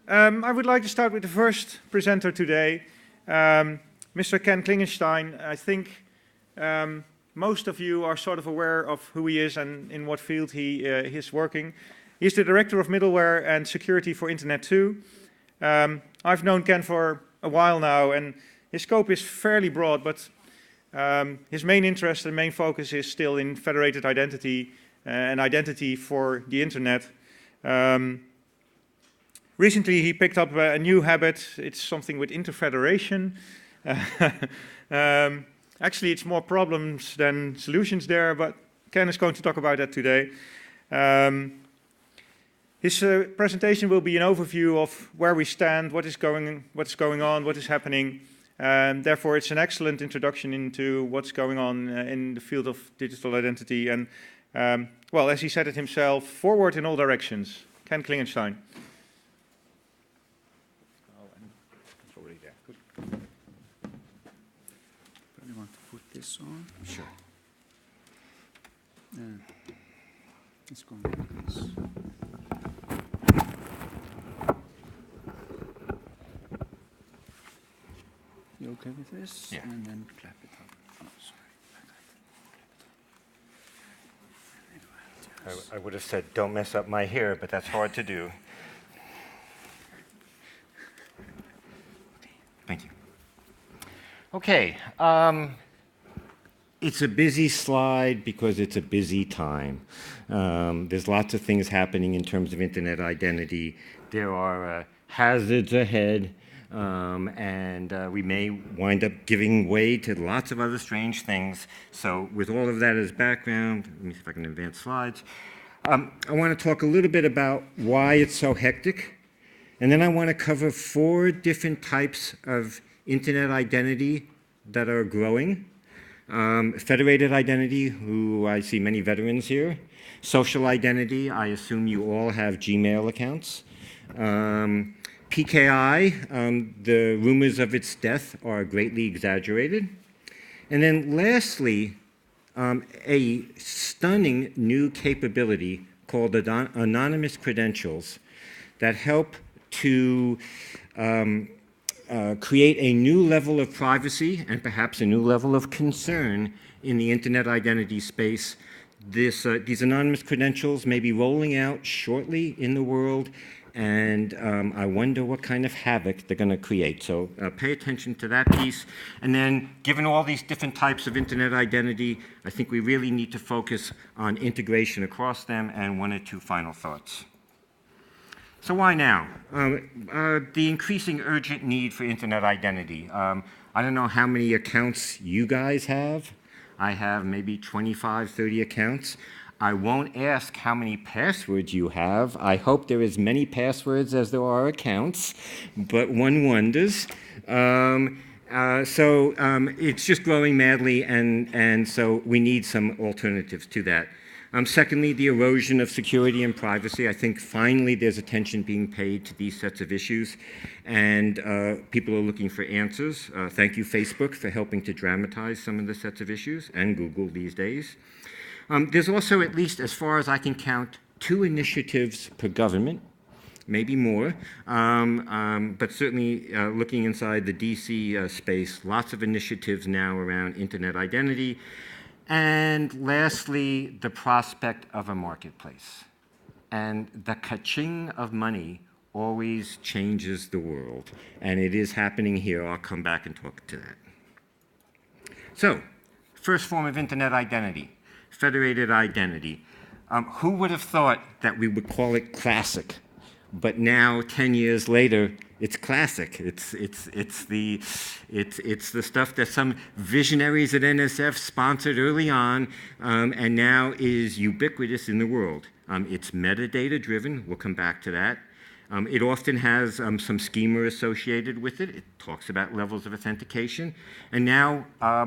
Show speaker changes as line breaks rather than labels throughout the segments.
I would like to start with the first presenter today, Mr. Ken Klingenstein. I think most of you are sort of aware of who he is and in what field he is working. He's the Director of Middleware and Security for Internet 2. I've known Ken for a while now, and his scope is fairly broad, but his main interest and main focus is still in federated identity and identity for the Internet. Recently, he picked up a new habit. It's something with interfederation. Actually, it's more problems than solutions there, but Ken is going to talk about that today. His presentation will be an overview of where we stand, what is going on, what is happening. Therefore, it's an excellent introduction into what's going on in the field of digital identity. And, well, as he said it himself, forward in all directions. Ken Klingenstein.
This on?
Sure.
Let's go like this. You okay with this?
Yeah.
And then clap it up. Oh, sorry.
I would have said, don't mess up my hair, but that's hard to do. Thank you. Okay. It's a busy slide because it's a busy time. There's lots of things happening in terms of Internet identity. There are hazards ahead, and we may wind up giving way to lots of other strange things. So with all of that as background, let me see if I can advance slides. I want to talk a little bit about why it's so hectic, and then I want to cover 4 different types of Internet identity that are growing. Federated identity, who I see many veterans here. Social identity, I assume you all have Gmail accounts. PKI, the rumors of its death are greatly exaggerated. And then lastly, a stunning new capability called anonymous credentials that help to create a new level of privacy and perhaps a new level of concern in the Internet identity space. These anonymous credentials may be rolling out shortly in the world, and I wonder what kind of havoc they're going to create. So pay attention to that piece. And then, given all these different types of Internet identity, I think we really need to focus on integration across them, and 1 or 2 final thoughts. So why now? The increasing urgent need for Internet identity. I don't know how many accounts you guys have. I have maybe 25, 30 accounts. I won't ask how many passwords you have. I hope there are as many passwords as there are accounts, but one wonders. It's just growing madly, and so we need some alternatives to that. Secondly, the erosion of security and privacy. I think finally there's attention being paid to these sets of issues, and people are looking for answers. Thank you, Facebook, for helping to dramatize some of the sets of issues, and Google these days. There's also, at least as far as I can count, 2 initiatives per government, maybe more, but certainly looking inside the DC space, lots of initiatives now around Internet identity. And lastly, the prospect of a marketplace. And the ka-ching of money always changes the world. And it is happening here. I'll come back and talk to that. So, first form of Internet identity, federated identity. Who would have thought that we would call it classic? But now, 10 years later, it's classic. It's the stuff that some visionaries at NSF sponsored early on, and now is ubiquitous in the world. It's metadata driven. We'll come back to that. It often has some schema associated with it. It talks about levels of authentication. And now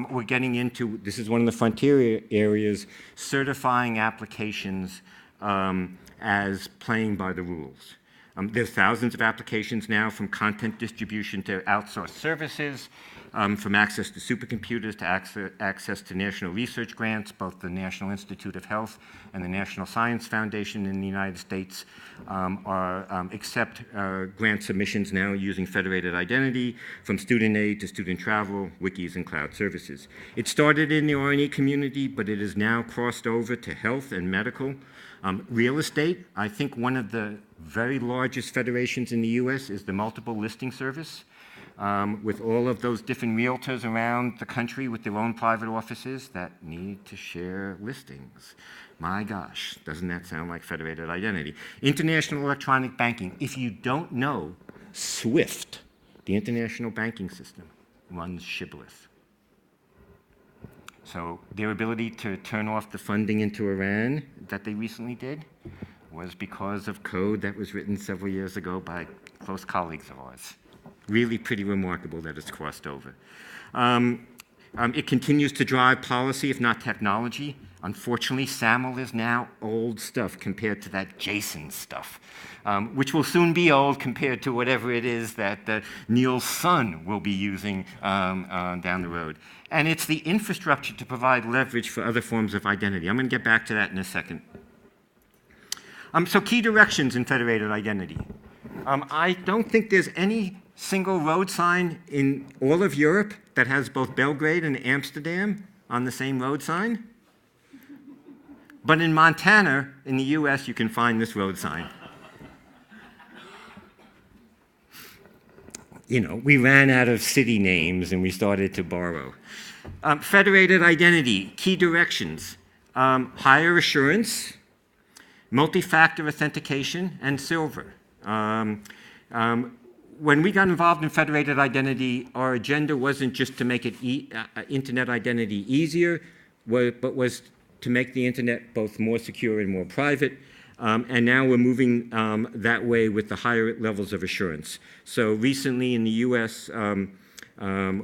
we're getting into, this is one of the frontier areas, certifying applications as playing by the rules. There's thousands of applications now, from content distribution to outsourced services, from access to supercomputers to access to national research grants. Both the National Institute of Health and the National Science Foundation in the United States accept grant submissions now using federated identity, from student aid to student travel, wikis, and cloud services. It started in the R&E community, but it has now crossed over to health and medical. Real estate, I think one of the very largest federations in the US is the Multiple Listing Service, with all of those different realtors around the country with their own private offices that need to share listings. My gosh, doesn't that sound like federated identity? International electronic banking. If you don't know, SWIFT, the international banking system, runs shibboleth. So their ability to turn off the funding into Iran that they recently did was because of code that was written several years ago by close colleagues of ours. Really pretty remarkable that it's crossed over. It continues to drive policy, if not technology. Unfortunately, SAML is now old stuff compared to that JSON stuff, which will soon be old compared to whatever it is that Neil's son will be using down the road. And it's the infrastructure to provide leverage for other forms of identity. I'm going to get back to that in a second. So key directions in federated identity. I don't think there's any single road sign in all of Europe that has both Belgrade and Amsterdam on the same road sign. But in Montana, in the US, you can find this road sign. You know, we ran out of city names and we started to borrow. Federated identity, key directions, higher assurance, multi-factor authentication, and silver. When we got involved in federated identity, our agenda wasn't just to make it internet identity easier, but was to make the internet both more secure and more private. And now we're moving that way with the higher levels of assurance. So recently in the US,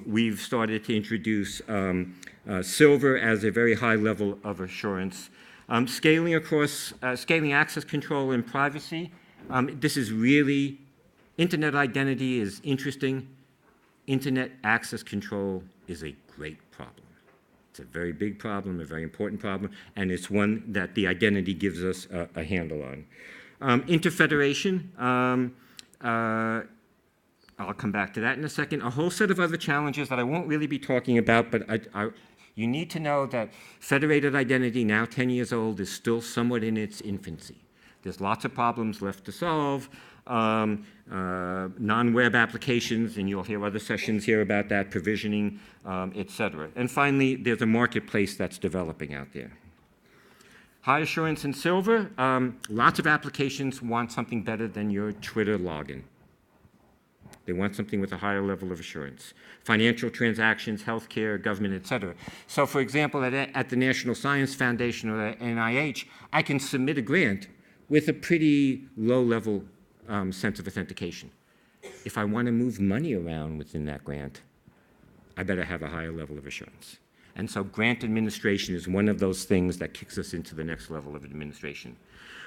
we've started to introduce silver as a very high level of assurance. Scaling access control and privacy. This is really, internet identity is interesting. Internet access control is a great problem. It's a very big problem, a very important problem, and it's one that the identity gives us a handle on. Interfederation, I'll come back to that in a second. A whole set of other challenges that I won't really be talking about, but you need to know that federated identity, now 10 years old, is still somewhat in its infancy. There's lots of problems left to solve. Non-web applications, and you'll hear other sessions here about that, provisioning, et cetera. And finally, there's a marketplace that's developing out there. High assurance and silver. Lots of applications want something better than your Twitter login. They want something with a higher level of assurance. Financial transactions, healthcare, government, et cetera. So for example, at the National Science Foundation or NIH, I can submit a grant with a pretty low level sense of authentication. If I want to move money around within that grant, I better have a higher level of assurance. And so grant administration is one of those things that kicks us into the next level of administration.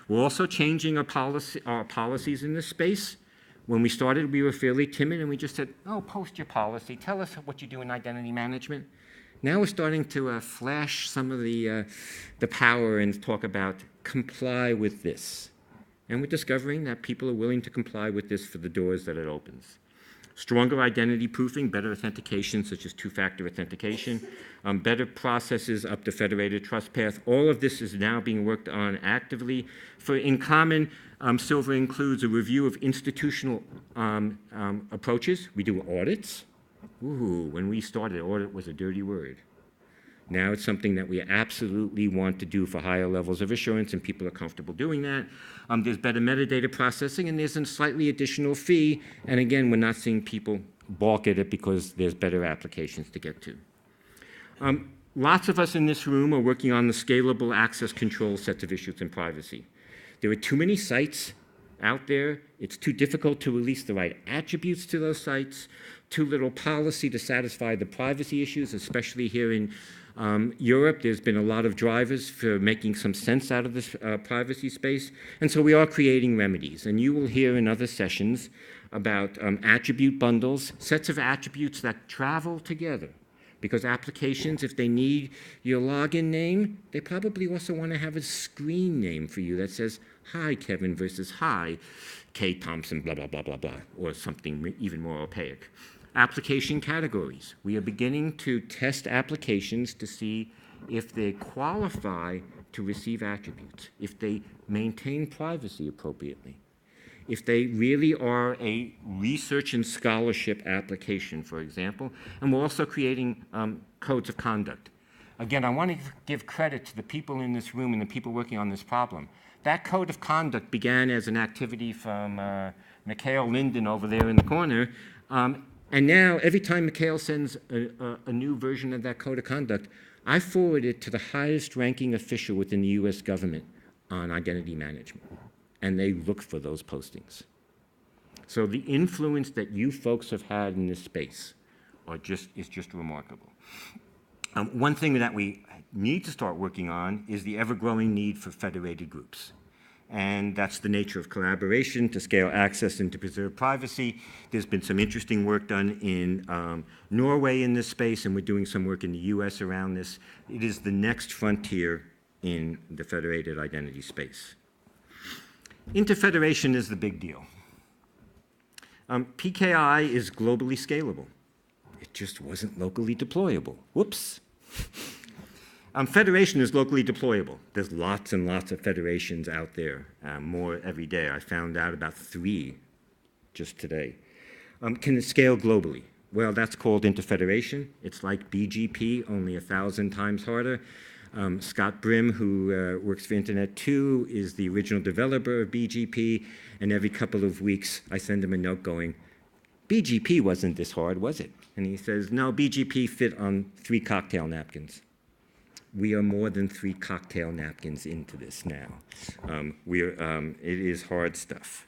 We're also changing our policies in this space. When we started, we were fairly timid, and we just said, oh, post your policy. Tell us what you do in identity management. Now we're starting to flash some of the power and talk about comply with this. And we're discovering that people are willing to comply with this for the doors that it opens. Stronger identity proofing, better authentication, such as two-factor authentication, better processes up the federated trust path. All of this is now being worked on actively. For in common, silver includes a review of institutional approaches. We do audits. Ooh, when we started, audit was a dirty word. Now it's something that we absolutely want to do for higher levels of assurance, and people are comfortable doing that. There's better metadata processing, and there's a slightly additional fee. And again, we're not seeing people balk at it because there's better applications to get to. Lots of us in this room are working on the scalable access control sets of issues and privacy. There are too many sites out there. It's too difficult to release the right attributes to those sites. Too little policy to satisfy the privacy issues, especially here in Europe, there's been a lot of drivers for making some sense out of this privacy space, and so we are creating remedies. And you will hear in other sessions about attribute bundles, sets of attributes that travel together. Because applications, if they need your login name, they probably also want to have a screen name for you that says, hi, Kevin, versus hi, K. Thompson, blah, blah, blah, blah, blah, or something even more opaque. Application categories. We are beginning to test applications to see if they qualify to receive attributes, if they maintain privacy appropriately, if they really are a research and scholarship application, for example. And we're also creating codes of conduct. Again, I want to give credit to the people in this room and the people working on this problem. That code of conduct began as an activity from Mikhail Linden over there in the corner. And now, every time Mikhail sends a new version of that code of conduct, I forward it to the highest ranking official within the US government on identity management. And they look for those postings. So the influence that you folks have had in this space is just remarkable. One thing that we need to start working on is the ever-growing need for federated groups. And that's the nature of collaboration to scale access and to preserve privacy. There's been some interesting work done in Norway in this space, and we're doing some work in the US around this. It is the next frontier in the federated identity space. Interfederation is the big deal. PKI is globally scalable. It just wasn't locally deployable. Whoops. Federation is locally deployable. There's lots and lots of federations out there, more every day. I found out about 3 just today. Can it scale globally? Well, that's called interfederation. It's like BGP, only 1,000 times harder. Scott Brim, who works for Internet 2, is the original developer of BGP, and every couple of weeks I send him a note going, BGP wasn't this hard, was it? And he says, no, BGP fit on 3 cocktail napkins. We are more than 3 cocktail napkins into this now. It is hard stuff.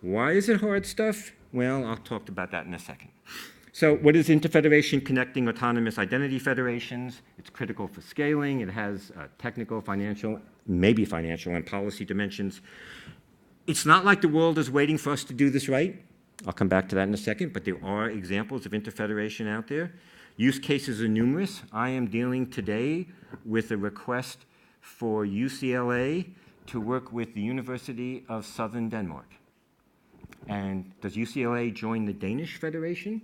Why is it hard stuff? Well, I'll talk about that in a second. So what is interfederation? Connecting autonomous identity federations. It's critical for scaling. It has technical, financial, maybe financial and policy dimensions. It's not like the world is waiting for us to do this right. I'll come back to that in a second, but there are examples of interfederation out there. Use cases are numerous. I am dealing today with a request for UCLA to work with the University of Southern Denmark. And does UCLA join the Danish Federation?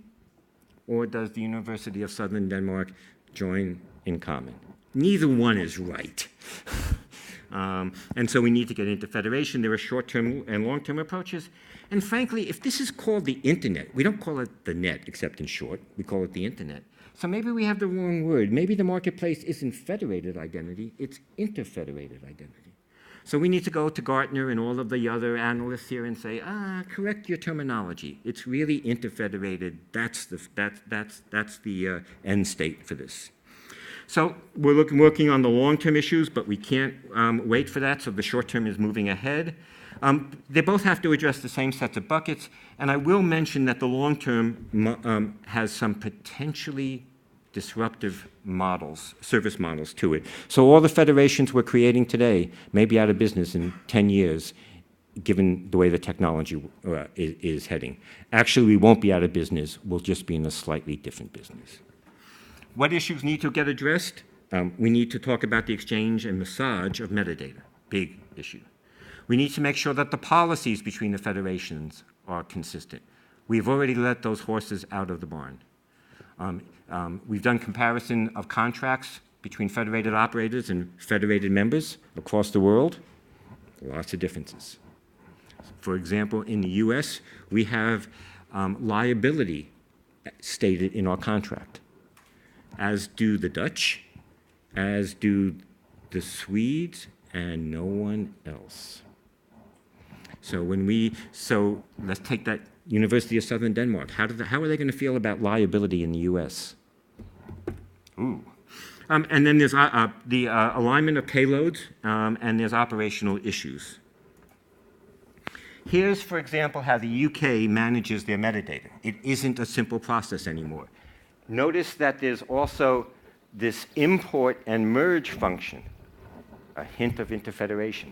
Or does the University of Southern Denmark join in common? Neither one is right. And so we need to get into federation. There are short-term and long-term approaches. And frankly, if this is called the internet, we don't call it the net, except in short. We call it the internet. So maybe we have the wrong word. Maybe the marketplace isn't federated identity, it's interfederated identity. So we need to go to Gartner and all of the other analysts here and say, correct your terminology. It's really interfederated. That's the end state for this. So we're working on the long-term issues, but we can't wait for that, so the short-term is moving ahead. They both have to address the same sets of buckets, and I will mention that the long-term has some potentially disruptive models, service models to it. So all the federations we're creating today may be out of business in 10 years, given the way the technology is heading. Actually, we won't be out of business. We'll just be in a slightly different business. What issues need to get addressed? We need to talk about the exchange and massage of metadata. Big issue. We need to make sure that the policies between the federations are consistent. We've already let those horses out of the barn. We've done comparison of contracts between federated operators and federated members across the world. Lots of differences. For example, in the US, we have liability stated in our contract, as do the Dutch, as do the Swedes, and no one else. So let's take that University of Southern Denmark. How are they going to feel about liability in the US? Ooh. And then there's the alignment of payloads, and there's operational issues. Here's, for example, how the UK manages their metadata. It isn't a simple process anymore. Notice that there's also this import and merge function, a hint of interfederation.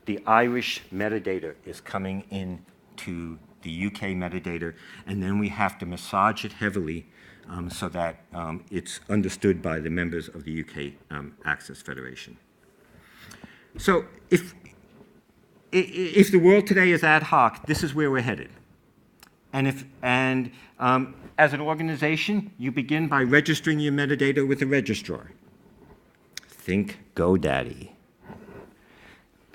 The Irish metadata is coming into the UK metadata, and then we have to massage it heavily so that it's understood by the members of the UK Access Federation. So if the world today is ad hoc, this is where we're headed. And as an organization, you begin by registering your metadata with a registrar. Think GoDaddy.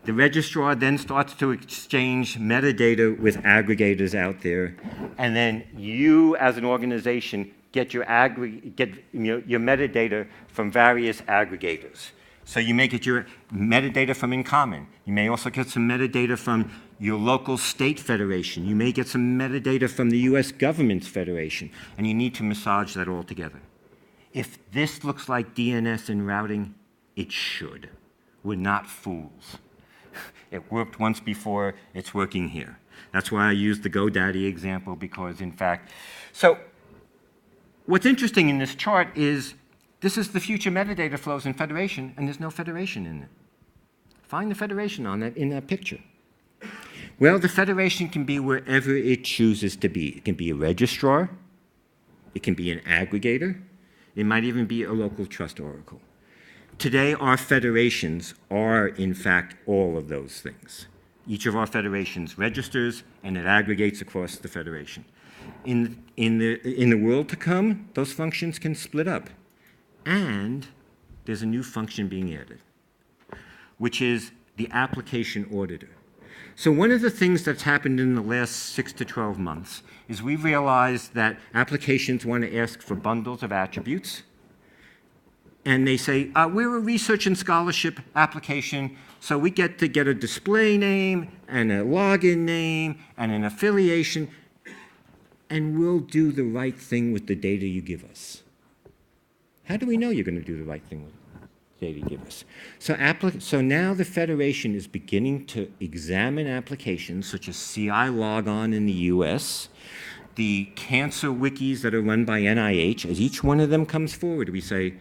The registrar then starts to exchange metadata with aggregators out there, and then you, as an organization, get your metadata from various aggregators. So you may get your metadata from InCommon. You may also get some metadata from your local state federation. You may get some metadata from the US government's federation, and you need to massage that all together. If this looks like DNS and routing, it should. We're not fools. It worked once before, it's working here. That's why I used the GoDaddy example, because in fact, so what's interesting in this chart is this is the future metadata flows in federation, and there's no federation in it. Find the federation in that picture. Well, the federation can be wherever it chooses to be. It can be a registrar, it can be an aggregator, it might even be a local trust oracle. Today, our federations are, in fact, all of those things. Each of our federations registers, and it aggregates across the federation. In the world to come, those functions can split up. And there's a new function being added, which is the Application Auditor. So one of the things that's happened in the last 6 to 12 months is we realized that applications want to ask for bundles of attributes. And they say, we're a research and scholarship application, so we get to get a display name and a login name and an affiliation, and we'll do the right thing with the data you give us. How do we know you're going to do the right thing with the data you give us? So now the Federation is beginning to examine applications such as CI Logon in the US, the cancer wikis that are run by NIH. As each one of them comes forward, we say,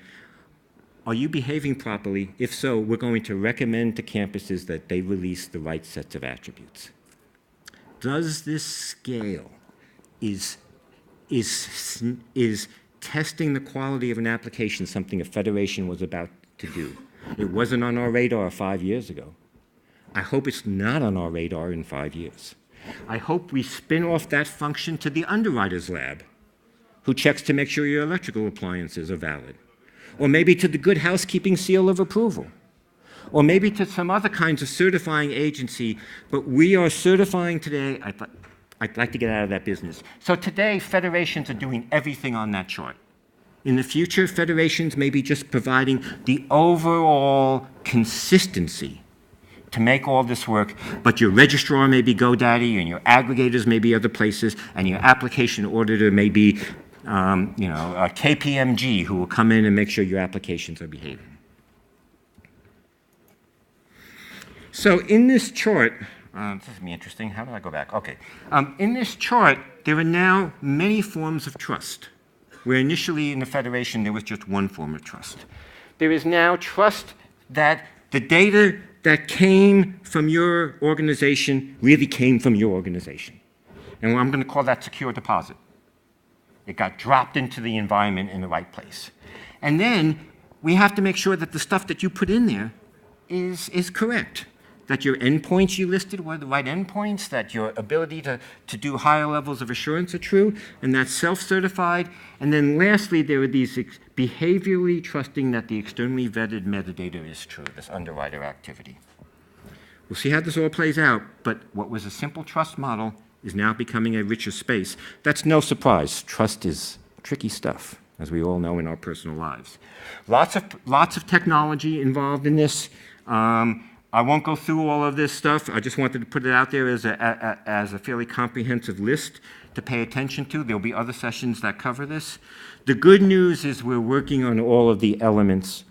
are you behaving properly? If so, we're going to recommend to campuses that they release the right sets of attributes. Does this scale? Is testing the quality of an application something a federation was about to do? It wasn't on our radar 5 years ago. I hope it's not on our radar in 5 years. I hope we spin off that function to the underwriter's lab, who checks to make sure your electrical appliances are valid. Or maybe to the Good Housekeeping seal of approval. Or maybe to some other kinds of certifying agency, but we are certifying today. I'd like to get out of that business. So today, federations are doing everything on that chart. In the future, federations may be just providing the overall consistency to make all this work, but your registrar may be GoDaddy, and your aggregators may be other places, and your application auditor may be a KPMG who will come in and make sure your applications are behaving. So in this chart, this is going to be interesting. How do I go back? Okay. In this chart, there are now many forms of trust, where initially in the Federation there was just one form of trust. There is now trust that the data that came from your organization really came from your organization. And I'm going to call that secure deposit. It got dropped into the environment in the right place. And then we have to make sure that the stuff that you put in there is correct, that your endpoints you listed were the right endpoints, that your ability to do higher levels of assurance are true, and that's self-certified. And then lastly, there are these behaviorally trusting that the externally vetted metadata is true, this underwriter activity. We'll see how this all plays out, but what was a simple trust model is now becoming a richer space. That's no surprise. Trust is tricky stuff, as we all know in our personal lives. Lots of technology involved in this. I won't go through all of this stuff. I just wanted to put it out there as a fairly comprehensive list to pay attention to. There'll be other sessions that cover this. The good news is we're working on all of the elements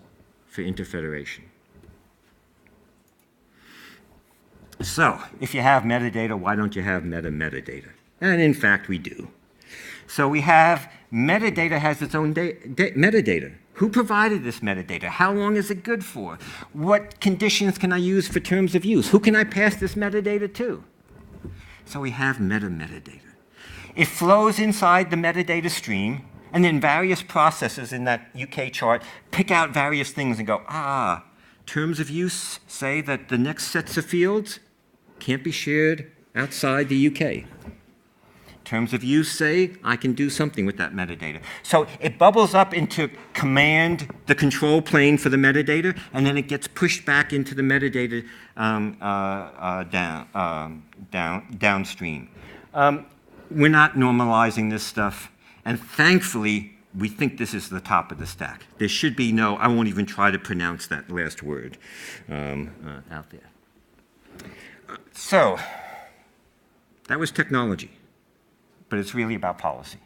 for interfederation. So, if you have metadata, why don't you have metadata? And in fact, we do. So we have metadata has its own metadata. Who provided this metadata? How long is it good for? What conditions can I use for terms of use? Who can I pass this metadata to? So we have metadata. It flows inside the metadata stream, and then various processes in that UK chart pick out various things and go, terms of use say that the next sets of fields can't be shared outside the UK. Terms of use say I can do something with that metadata. So it bubbles up into command, the control plane for the metadata, and then it gets pushed back into the metadata downstream. We're not normalizing this stuff, and thankfully, we think this is the top of the stack. There should be no, I won't even try to pronounce that last word out there. So, that was technology, but it's really about policy.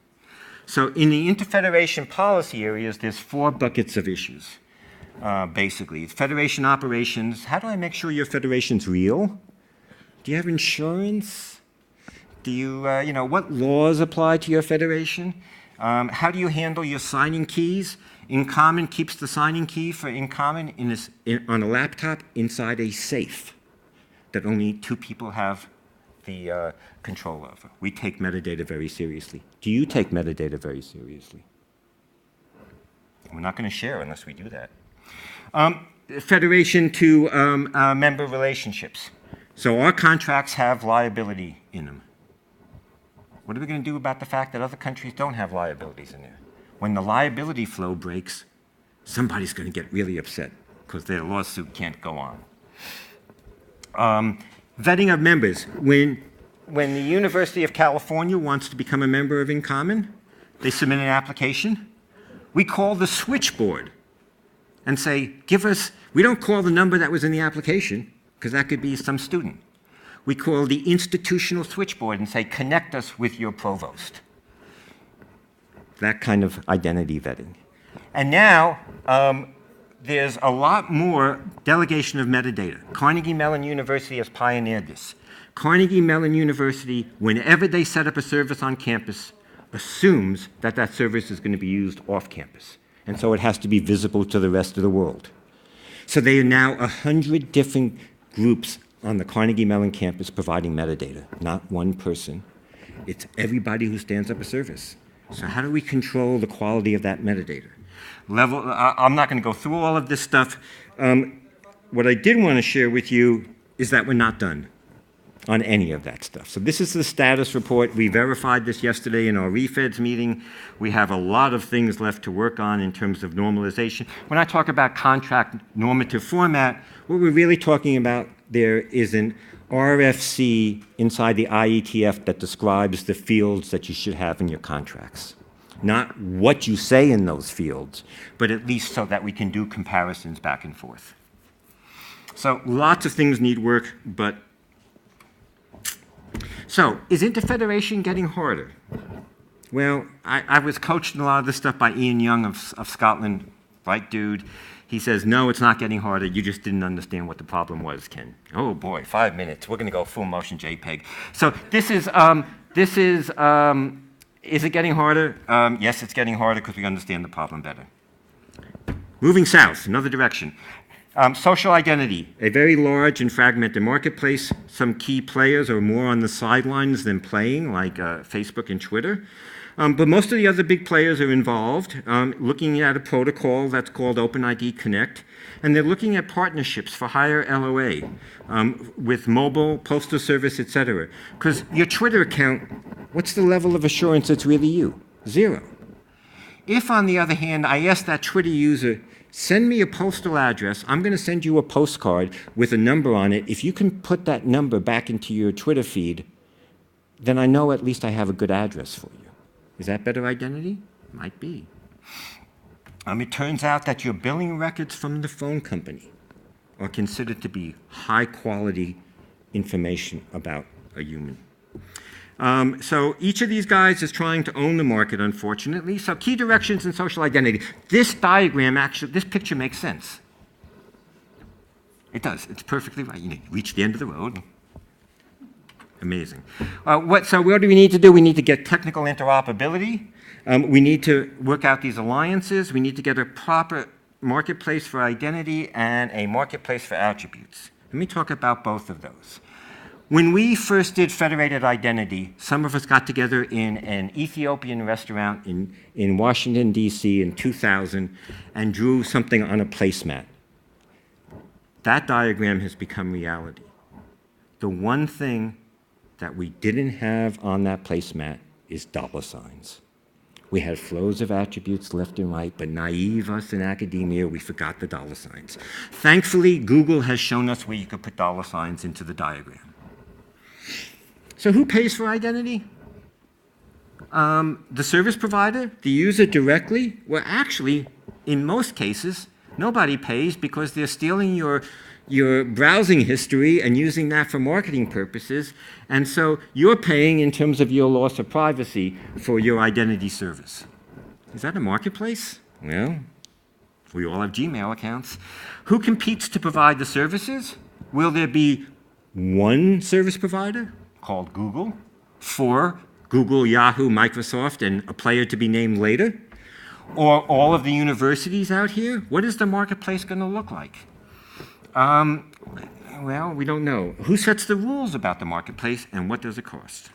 So in the interfederation policy areas, there's 4 buckets of issues, basically. Federation operations, how do I make sure your federation's real? Do you have insurance? Do you, what laws apply to your federation? How do you handle your signing keys? InCommon keeps the signing key for InCommon on a laptop inside a safe that only 2 people have the control over. We take metadata very seriously. Do you take metadata very seriously? We're not going to share unless we do that. Federation to member relationships. So our contracts have liability in them. What are we going to do about the fact that other countries don't have liabilities in there? When the liability flow breaks, somebody's going to get really upset because their lawsuit can't go on. Vetting of members. When the University of California wants to become a member of InCommon, they submit an application. We call the switchboard and say, we don't call the number that was in the application because that could be some student. We call the institutional switchboard and say, connect us with your provost. That kind of identity vetting. And now, there's a lot more delegation of metadata. Carnegie Mellon University has pioneered this. Carnegie Mellon University, whenever they set up a service on campus, assumes that that service is going to be used off campus. And so it has to be visible to the rest of the world. So they are now 100 different groups on the Carnegie Mellon campus providing metadata, not one person. It's everybody who stands up a service. So how do we control the quality of that metadata? I'm not going to go through all of this stuff. What I did want to share with you is that we're not done on any of that stuff. So this is the status report. We verified this yesterday in our refeds meeting. We have a lot of things left to work on in terms of normalization. When I talk about contract normative format, what we're really talking about there is an RFC inside the IETF that describes the fields that you should have in your contracts. Not what you say in those fields, but at least so that we can do comparisons back and forth. So lots of things need work, but... So, is interfederation getting harder? Well, I was coached in a lot of this stuff by Ian Young of Scotland, right dude. He says, no, it's not getting harder. You just didn't understand what the problem was, Ken. Oh boy, 5 minutes. We're going to go full motion JPEG. So is it getting harder? Yes, it's getting harder because we understand the problem better. Moving south, another direction. Social identity, a very large and fragmented marketplace. Some key players are more on the sidelines than playing, like Facebook and Twitter. But most of the other big players are involved, looking at a protocol that's called OpenID Connect, and they're looking at partnerships for higher LOA with mobile, postal service, etc. Because your Twitter account, what's the level of assurance it's really you? 0. If, on the other hand, I ask that Twitter user, send me a postal address, I'm going to send you a postcard with a number on it. If you can put that number back into your Twitter feed, then I know at least I have a good address for you. Is that better identity? Might be. It turns out that your billing records from the phone company are considered to be high-quality information about a human. So each of these guys is trying to own the market, unfortunately. So key directions in social identity. This diagram, actually, this picture makes sense. It does. It's perfectly right. You reach the end of the road. Amazing. So what do we need to do? We need to get technical interoperability. We need to work out these alliances. We need to get a proper marketplace for identity and a marketplace for attributes. Let me talk about both of those. When we first did federated identity, some of us got together in an Ethiopian restaurant in Washington, D.C. in 2000 and drew something on a placemat. That diagram has become reality. The one thing that we didn't have on that placemat is dollar signs. We had flows of attributes left and right, but naive us in academia, we forgot the dollar signs. Thankfully, Google has shown us where you could put dollar signs into the diagram. So who pays for identity? The service provider, the user directly? Well, actually, in most cases, nobody pays because they're stealing your browsing history and using that for marketing purposes. And so you're paying in terms of your loss of privacy for your identity service. Is that a marketplace? Well, we all have Gmail accounts. Who competes to provide the services? Will there be one service provider called Google for Google, Yahoo, Microsoft, and a player to be named later? Or all of the universities out here? What is the marketplace going to look like? Well, we don't know. Who sets the rules about the marketplace, and what does it cost?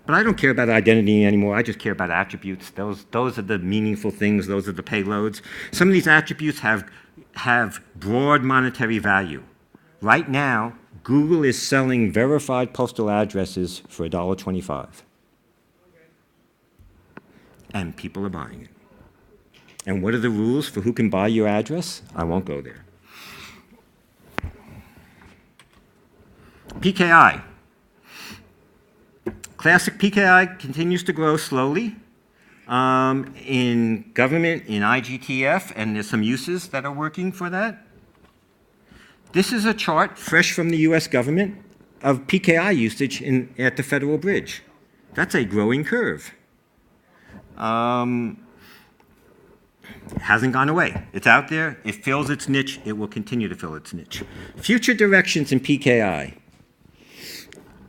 But I don't care about identity anymore. I just care about attributes. Those are the meaningful things. Those are the payloads. Some of these attributes have broad monetary value. Right now, Google is selling verified postal addresses for $1.25. And people are buying it. And what are the rules for who can buy your address? I won't go there. PKI. Classic PKI continues to grow slowly in government, in IGTF, and there's some uses that are working for that. This is a chart fresh from the US government of PKI usage at the Federal Bridge. That's a growing curve. It hasn't gone away. It's out there. It fills its niche. It will continue to fill its niche. Future directions in PKI.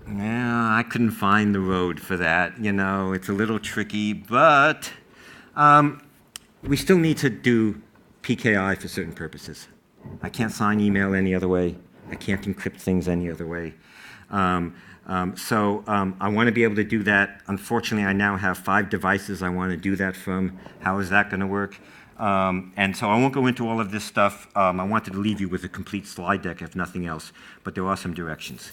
Yeah, I couldn't find the road for that. You know, it's a little tricky, but we still need to do PKI for certain purposes. I can't sign email any other way. I can't encrypt things any other way. I want to be able to do that. Unfortunately, I now have 5 devices I want to do that from. How is that going to work? And so I won't go into all of this stuff. I wanted to leave you with a complete slide deck, if nothing else, but there are some directions.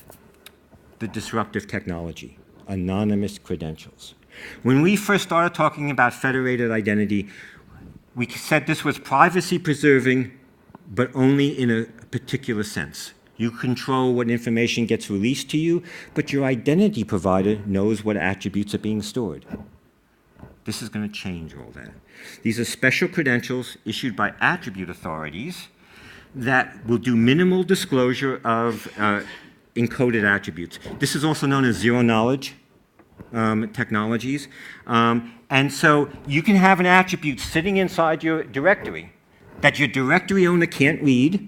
The disruptive technology, anonymous credentials. When we first started talking about federated identity, we said this was privacy preserving, but only in a particular sense. You control what information gets released to you, but your identity provider knows what attributes are being stored. This is going to change all that. These are special credentials issued by attribute authorities that will do minimal disclosure of encoded attributes. This is also known as zero-knowledge technologies. And so you can have an attribute sitting inside your directory that your directory owner can't read,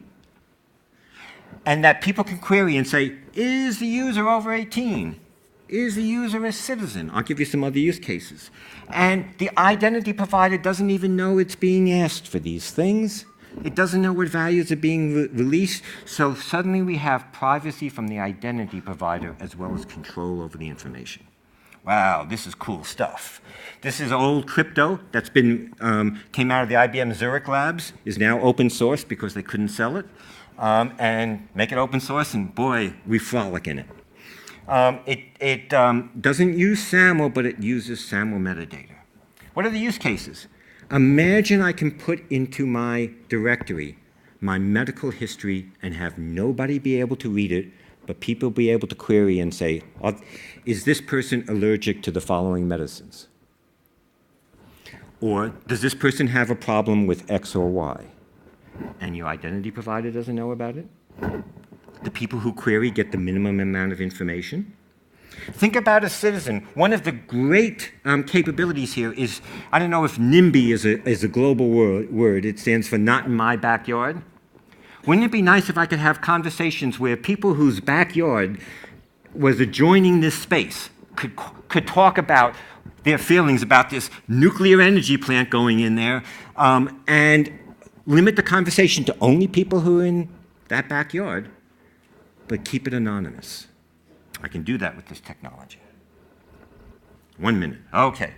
and that people can query and say, is the user over 18? Is the user a citizen? I'll give you some other use cases. And the identity provider doesn't even know it's being asked for these things. It doesn't know what values are being released. So suddenly we have privacy from the identity provider as well as control over the information. Wow, this is cool stuff. This is old crypto that's been came out of the IBM Zurich labs, is now open source because they couldn't sell it. And make it open source, and boy, we frolic in it. It doesn't use SAML, but it uses SAML metadata. What are the use cases? Imagine I can put into my directory my medical history and have nobody be able to read it, but people be able to query and say, is this person allergic to the following medicines? Or does this person have a problem with X or Y? And your identity provider doesn't know about it? The people who query get the minimum amount of information? Think about a citizen. One of the great capabilities here is, I don't know if NIMBY is a global word. It stands for not in my backyard. Wouldn't it be nice if I could have conversations where people whose backyard was adjoining this space could talk about their feelings about this nuclear energy plant going in there, and limit the conversation to only people who are in that backyard, but keep it anonymous. I can do that with this technology. 1 minute. Okay.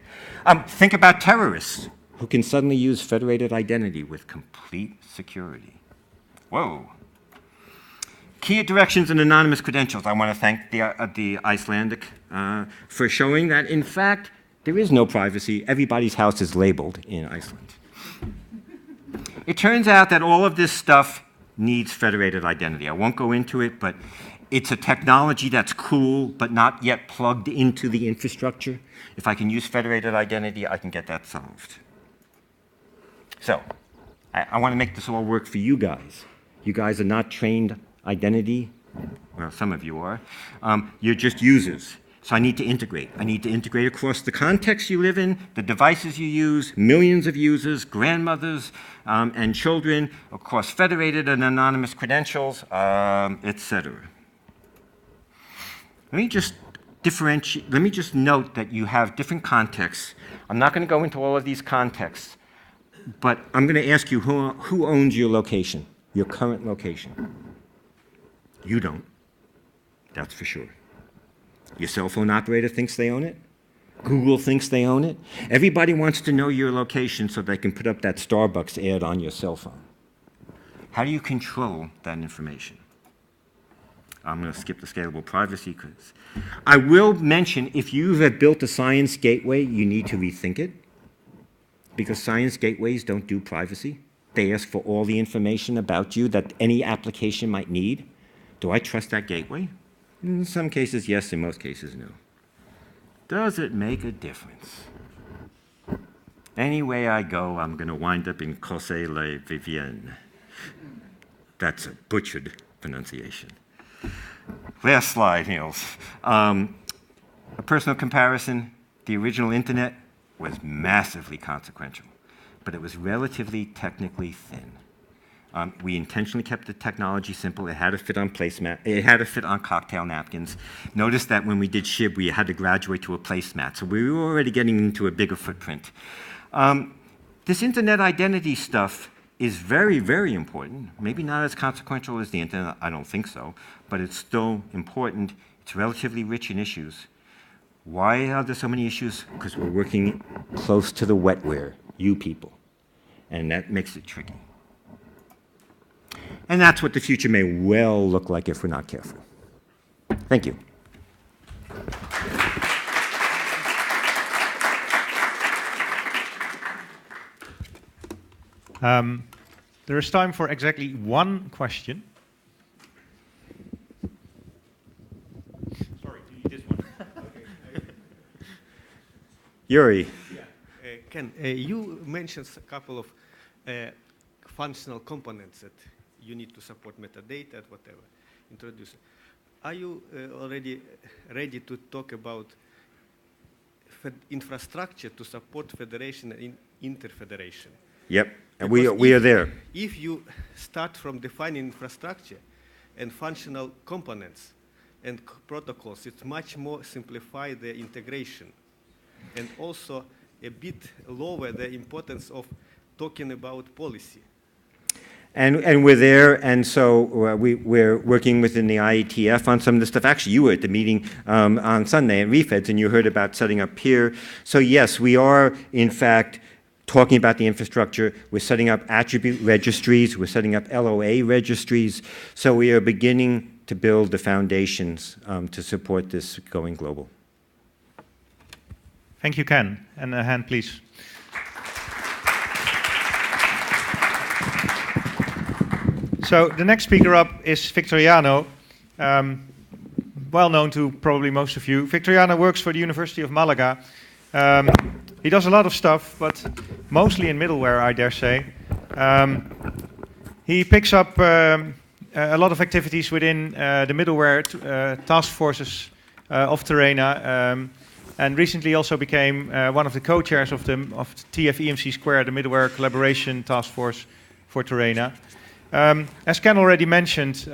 Think about terrorists who can suddenly use federated identity with complete security. Whoa. Key directions and anonymous credentials. I want to thank the Icelandic for showing that, in fact, there is no privacy. Everybody's house is labeled in Iceland. It turns out that all of this stuff needs federated identity. I won't go into it, but it's a technology that's cool, but not yet plugged into the infrastructure. If I can use federated identity, I can get that solved. So, I want to make this all work for you guys. You guys are not trained identity. Well, some of you are. You're just users. So I need to integrate. I need to integrate across the context you live in, the devices you use, millions of users, grandmothers, and children, across federated and anonymous credentials, etc. Let me just differentiate. Let me just note that you have different contexts. I'm not going to go into all of these contexts, but I'm going to ask you who owns your location, your current location. You don't. That's for sure. Your cell phone operator thinks they own it. Google thinks they own it. Everybody wants to know your location so they can put up that Starbucks ad on your cell phone. How do you control that information? I'm going to skip the scalable privacy because I will mention if you have built a science gateway, you need to rethink it because science gateways don't do privacy. They ask for all the information about you that any application might need. Do I trust that gateway? In some cases, yes. In most cases, no. Does it make a difference? Any way I go, I'm going to wind up in Cosse-les-Vivienne. That's a butchered pronunciation. Last slide, Niels. A personal comparison. The original internet was massively consequential, but it was relatively technically thin. We intentionally kept the technology simple. It had to fit on placemat. It had to fit on cocktail napkins. Notice that when we did SHIB, we had to graduate to a placemat. So we were already getting into a bigger footprint. This internet identity stuff is very, very important. Maybe not as consequential as the internet. I don't think so. But it's still important. It's relatively rich in issues. Why are there so many issues? Because we're working close to the wetware, you people. And that makes it tricky. And that's what the future may well look like if we're not careful. Thank you.
There is time for exactly one question. Sorry, do you this one?
Yuri.
Ken, you mentioned a couple of functional components that you need to support metadata, whatever, introduce. Are you already ready to talk about infrastructure to support federation and interfederation?
Yep, and we are there.
If you start from defining infrastructure and functional components and protocols, it's much more simplify the integration and also a bit lower the importance of talking about policy.
And we're there, and so we're working within the IETF on some of the stuff. Actually, you were at the meeting on Sunday at ReFeds, and you heard about setting up peer. So yes, we are, in fact, talking about the infrastructure. We're setting up attribute registries. We're setting up LOA registries. So we are beginning to build the foundations to support this going global.
Thank you, Ken. And a hand, please. So the next speaker up is Victoriano, well known to probably most of you. Victoriano works for the University of Malaga. He does a lot of stuff, but mostly in middleware, I dare say. He picks up a lot of activities within the middleware task forces of Terena, and recently also became one of the co-chairs of the TF-EMC Square, the middleware collaboration task force for Terena. As Ken already mentioned,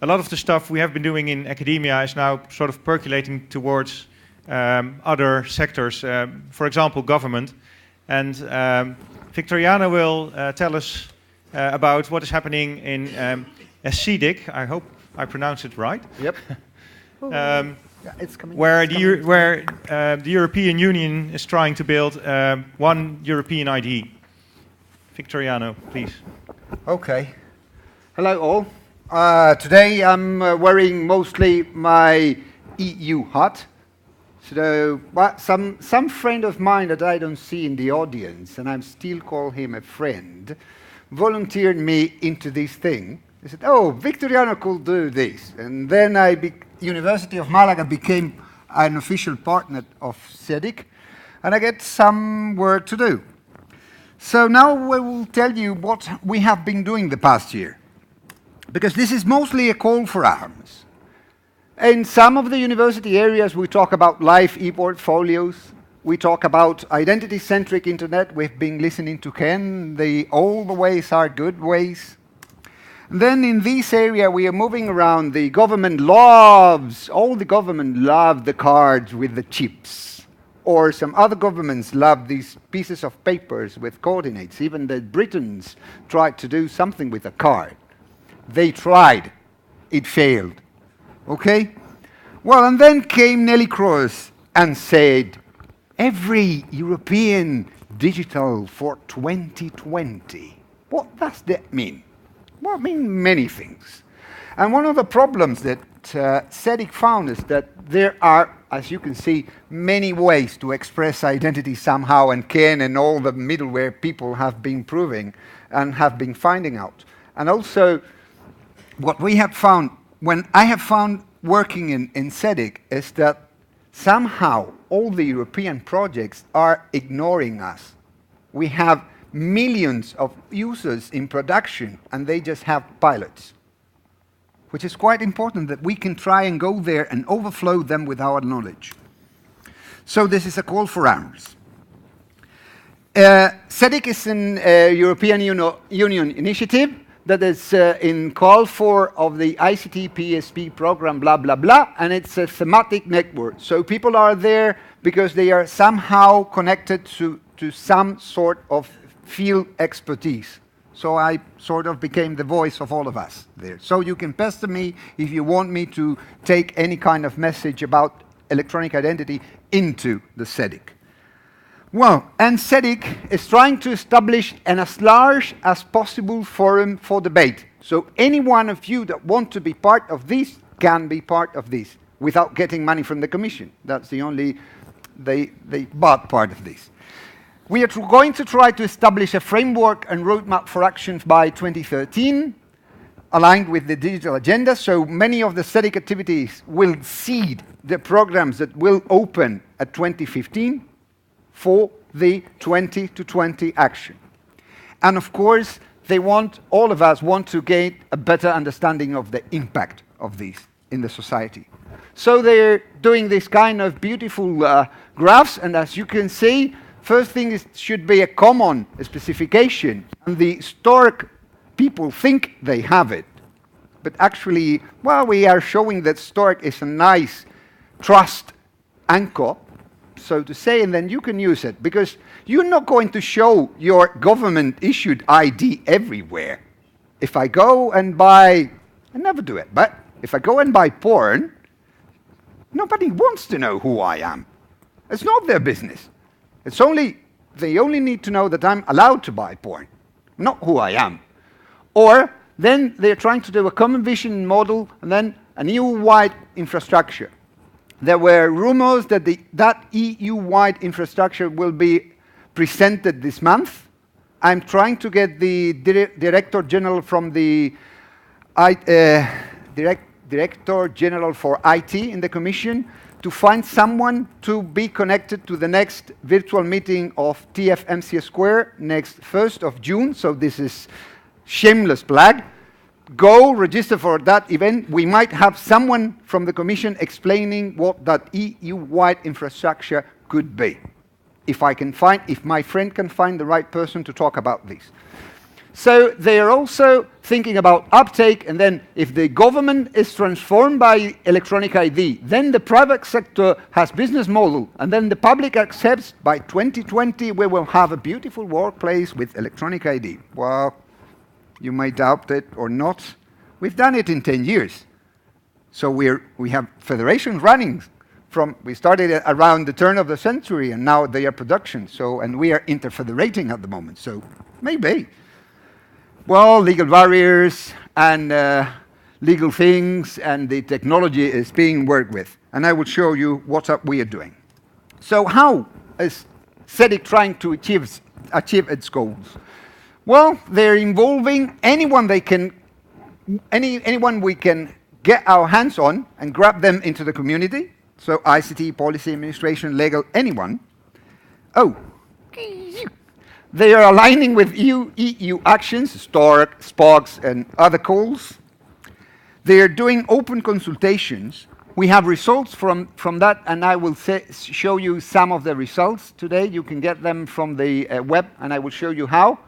a lot of the stuff we have been doing in academia is now sort of percolating towards other sectors, for example, government. And Victoriana will tell us about what is happening in SCDIC. I hope I pronounced it right.
Yep.
Yeah,
it's coming.
Where the European Union is trying to build one European ID. Victoriano, please.
Okay. Hello all. Today I'm wearing mostly my EU hat. So some friend of mine that I don't see in the audience, and I still call him a friend, volunteered me into this thing. They said, oh, Victoriano could do this. And then University of Malaga became an official partner of CEDIC, and I get some work to do. So now we will tell you what we have been doing the past year, because this is mostly a call for arms. In some of the university areas, we talk about live e-portfolios. We talk about identity-centric internet. We've been listening to Ken. All the ways are good ways. Then in this area, we are moving around. The government loves, all the government love the cards with the chips. Or some other governments love these pieces of papers with coordinates. Even the Britons tried to do something with a card. They tried. It failed. Okay? Well, and then came Nelly Kroes and said, every European digital for 2020. What does that mean? Well, it means many things. And one of the problems that CEDIC found is that there are, as you can see, many ways to express identity somehow, and Ken and all the middleware people have been proving and have been finding out. And also, what we have found, when I have found working in CEDIC, is that somehow all the European projects are ignoring us. We have millions of users in production, and they just have pilots, which is quite important that we can try and go there and overflow them with our knowledge. So this is a call for arms. CEDIC is an European Union initiative that is in call for of the ICT PSP program, blah, blah, blah, and it's a thematic network. So people are there because they are somehow connected to some sort of field expertise. So I sort of became the voice of all of us there. So you can pester me if you want me to take any kind of message about electronic identity into the CEDIC. Well, and CEDIC is trying to establish an as large as possible forum for debate. So any one of you that want to be part of this can be part of this without getting money from the Commission. That's the only the bad part of this. We are going to try to establish a framework and roadmap for actions by 2013, aligned with the digital agenda, so many of the CEDIC activities will seed the programs that will open at 2015 for the 2020 action. And of course, all of us want to gain a better understanding of the impact of these in the society. So they're doing this kind of beautiful graphs, and as you can see, first thing is should be a common specification, and the Stork people think they have it. But actually, well, we are showing that Stork is a nice trust anchor, so to say, and then you can use it, because you're not going to show your government-issued ID everywhere. If I go and buy, I never do it, but if I go and buy porn, nobody wants to know who I am. It's not their business. They only need to know that I'm allowed to buy porn, not who I am. Or then they're trying to do a common vision model and then an EU-wide infrastructure. There were rumors that that EU-wide infrastructure will be presented this month. I'm trying to get the Director General from the Director General for IT in the Commission to find someone to be connected to the next virtual meeting of TFMC Square next 1st of June. So this is shameless plug. Go register for that event. We might have someone from the Commission explaining what that EU-wide infrastructure could be. If my friend can find the right person to talk about this. So they are also thinking about uptake, and then if the government is transformed by electronic ID, then the private sector has business model, and then the public accepts by 2020 we will have a beautiful workplace with electronic ID. Well, you may doubt it or not. We've done it in 10 years. So we have federations running we started around the turn of the century, and now they are production. So, and we are interfederating at the moment. So maybe. Well, legal barriers and legal things, and the technology is being worked with. And I will show you what we are doing. So how is SEDIC trying to achieve its goals? Well, they're involving anyone we can get our hands on and grab them into the community. So ICT, policy, administration, legal, anyone. Oh, they are aligning with EU actions, STARK, SPOCs, and other calls. They are doing open consultations. We have results from that, and I will show you some of the results today. You can get them from the web, and I will show you how.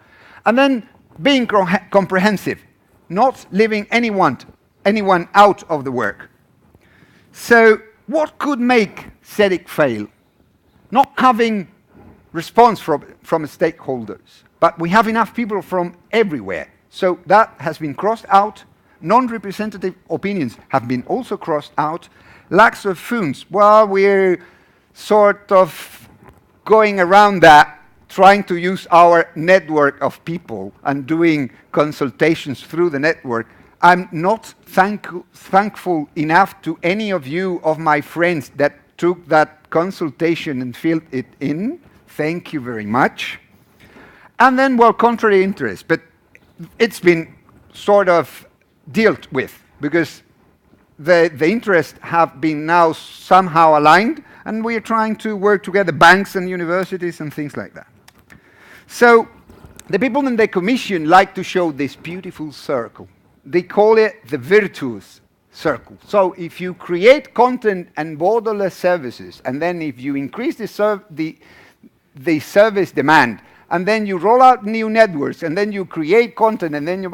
And then being comprehensive, not leaving anyone out of the work. So what could make SEDIC fail? Not having response from stakeholders, but we have enough people from everywhere. So that has been crossed out. Non-representative opinions have been also crossed out. Lacks of funds, well, we're sort of going around that, trying to use our network of people and doing consultations through the network. I'm not thankful enough to any of my friends that took that consultation and filled it in. Thank you very much. And then, well, contrary interest, but it's been sort of dealt with because the interests have been now somehow aligned, and we are trying to work together, banks and universities and things like that. So the people in the Commission like to show this beautiful circle. They call it the virtuous circle. So if you create content and borderless services, and then if you increase the service demand, and then you roll out new networks, and then you create content, and then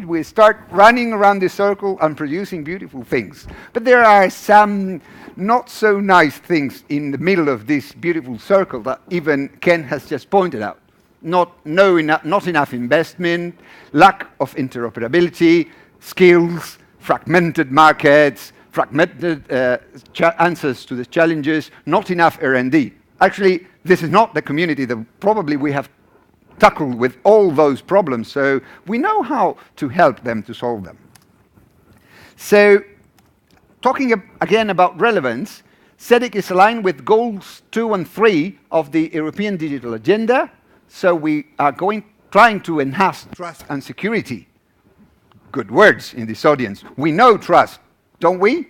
we start running around this circle and producing beautiful things. But there are some not so nice things in the middle of this beautiful circle that even Ken has just pointed out. Not enough investment, lack of interoperability, skills, fragmented markets, fragmented answers to the challenges, not enough R&D. Actually, this is not the community that probably we have tackled with all those problems, so we know how to help them to solve them. So, talking again about relevance, SEDIC is aligned with goals 2 and 3 of the European Digital Agenda. So we are trying to enhance trust and security. Good words in this audience. We know trust, don't we?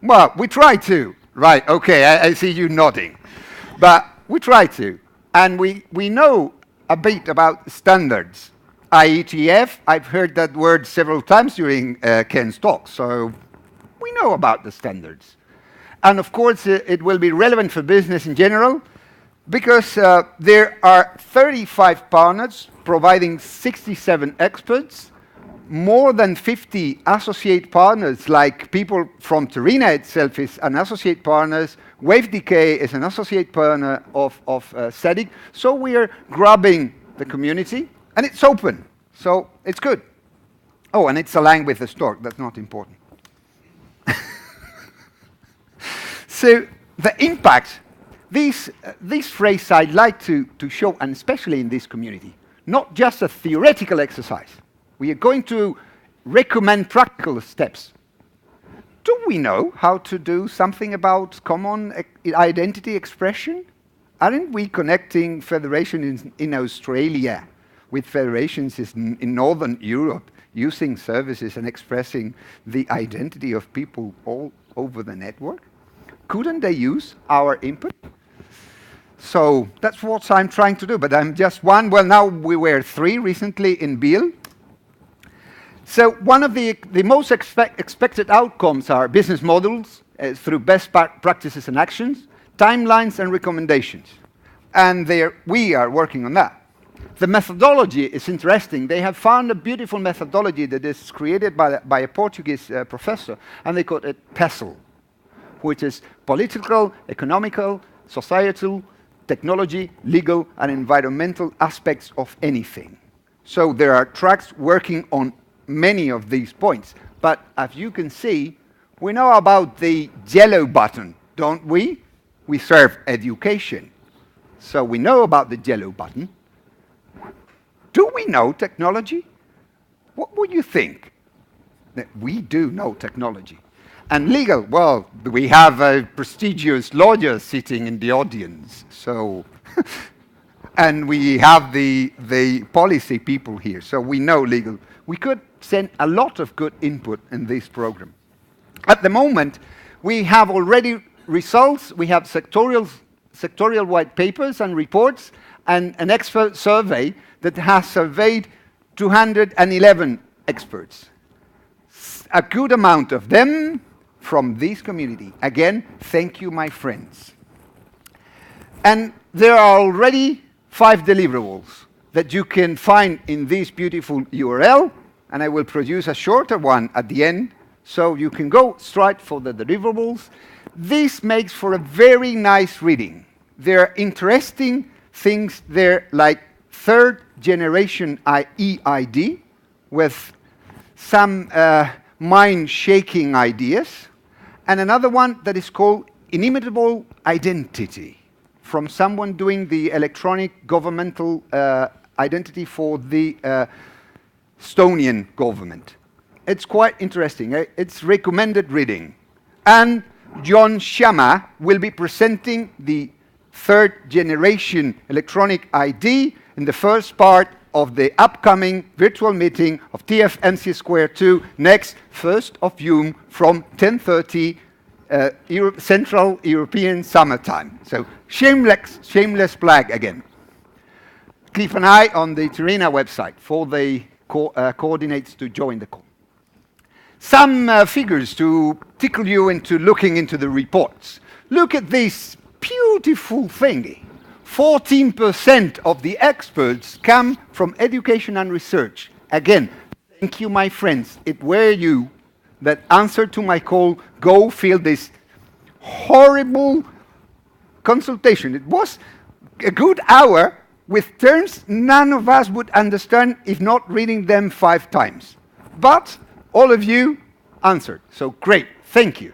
Well, we try to. Right, okay, I see you nodding. But we try to. And we know a bit about standards. IETF, I've heard that word several times during Ken's talk, so we know about the standards. And of course, it will be relevant for business in general, because there are 35 partners providing 67 experts, more than 50 associate partners, like people from Terina itself is an associate partner, Wave Decay is an associate partner of SEDIC. So we are grabbing the community, and it's open, so it's good. Oh, and it's aligned with the STORK, that's not important. So the impact. This phrase I'd like to show, and especially in this community, not just a theoretical exercise. We are going to recommend practical steps. Do we know how to do something about common identity expression? Aren't we connecting federations in Australia with federations in Northern Europe, using services and expressing the identity of people all over the network? Couldn't they use our input? So that's what I'm trying to do, but I'm just one. Well, now we were 3 recently in Biel. So one of the most expected outcomes are business models through best practices and actions, timelines and recommendations. And we are working on that. The methodology is interesting. They have found a beautiful methodology that is created by a Portuguese professor, and they call it Pestle, which is political, economical, societal, technology, legal, and environmental aspects of anything. So there are tracks working on many of these points. But as you can see, we know about the yellow button, don't we? We serve education. So we know about the yellow button. Do we know technology? What would you think? That we do know technology. And legal, well, we have a prestigious lawyer sitting in the audience, so, and we have the policy people here, so we know legal. We could send a lot of good input in this program. At the moment, we have already results, we have sectorial white papers and reports, and an expert survey that has surveyed 211 experts. A good amount of them from this community. Again, thank you, my friends. And there are already 5 deliverables that you can find in this beautiful URL, and I will produce a shorter one at the end, so you can go straight for the deliverables. This makes for a very nice reading. There are interesting things there, like 3rd generation EID, with some mind-shaking ideas, and another one that is called inimitable identity, from someone doing the electronic governmental identity for the Estonian government. It's quite interesting. It's recommended reading. And John Shama will be presenting the 3rd generation electronic ID in the first part of the upcoming virtual meeting of TFNC Square 2 next 1st of June from 10:30 Central European Summertime. So shameless plug again. Keep an eye on the Terina website for the coordinates to join the call. Some figures to tickle you into looking into the reports. Look at this beautiful thingy. 14% of the experts come from education and research. Again, thank you, my friends. It were you that answered to my call, go fill this horrible consultation. It was a good hour with terms none of us would understand if not reading them 5 times. But all of you answered, so great, thank you.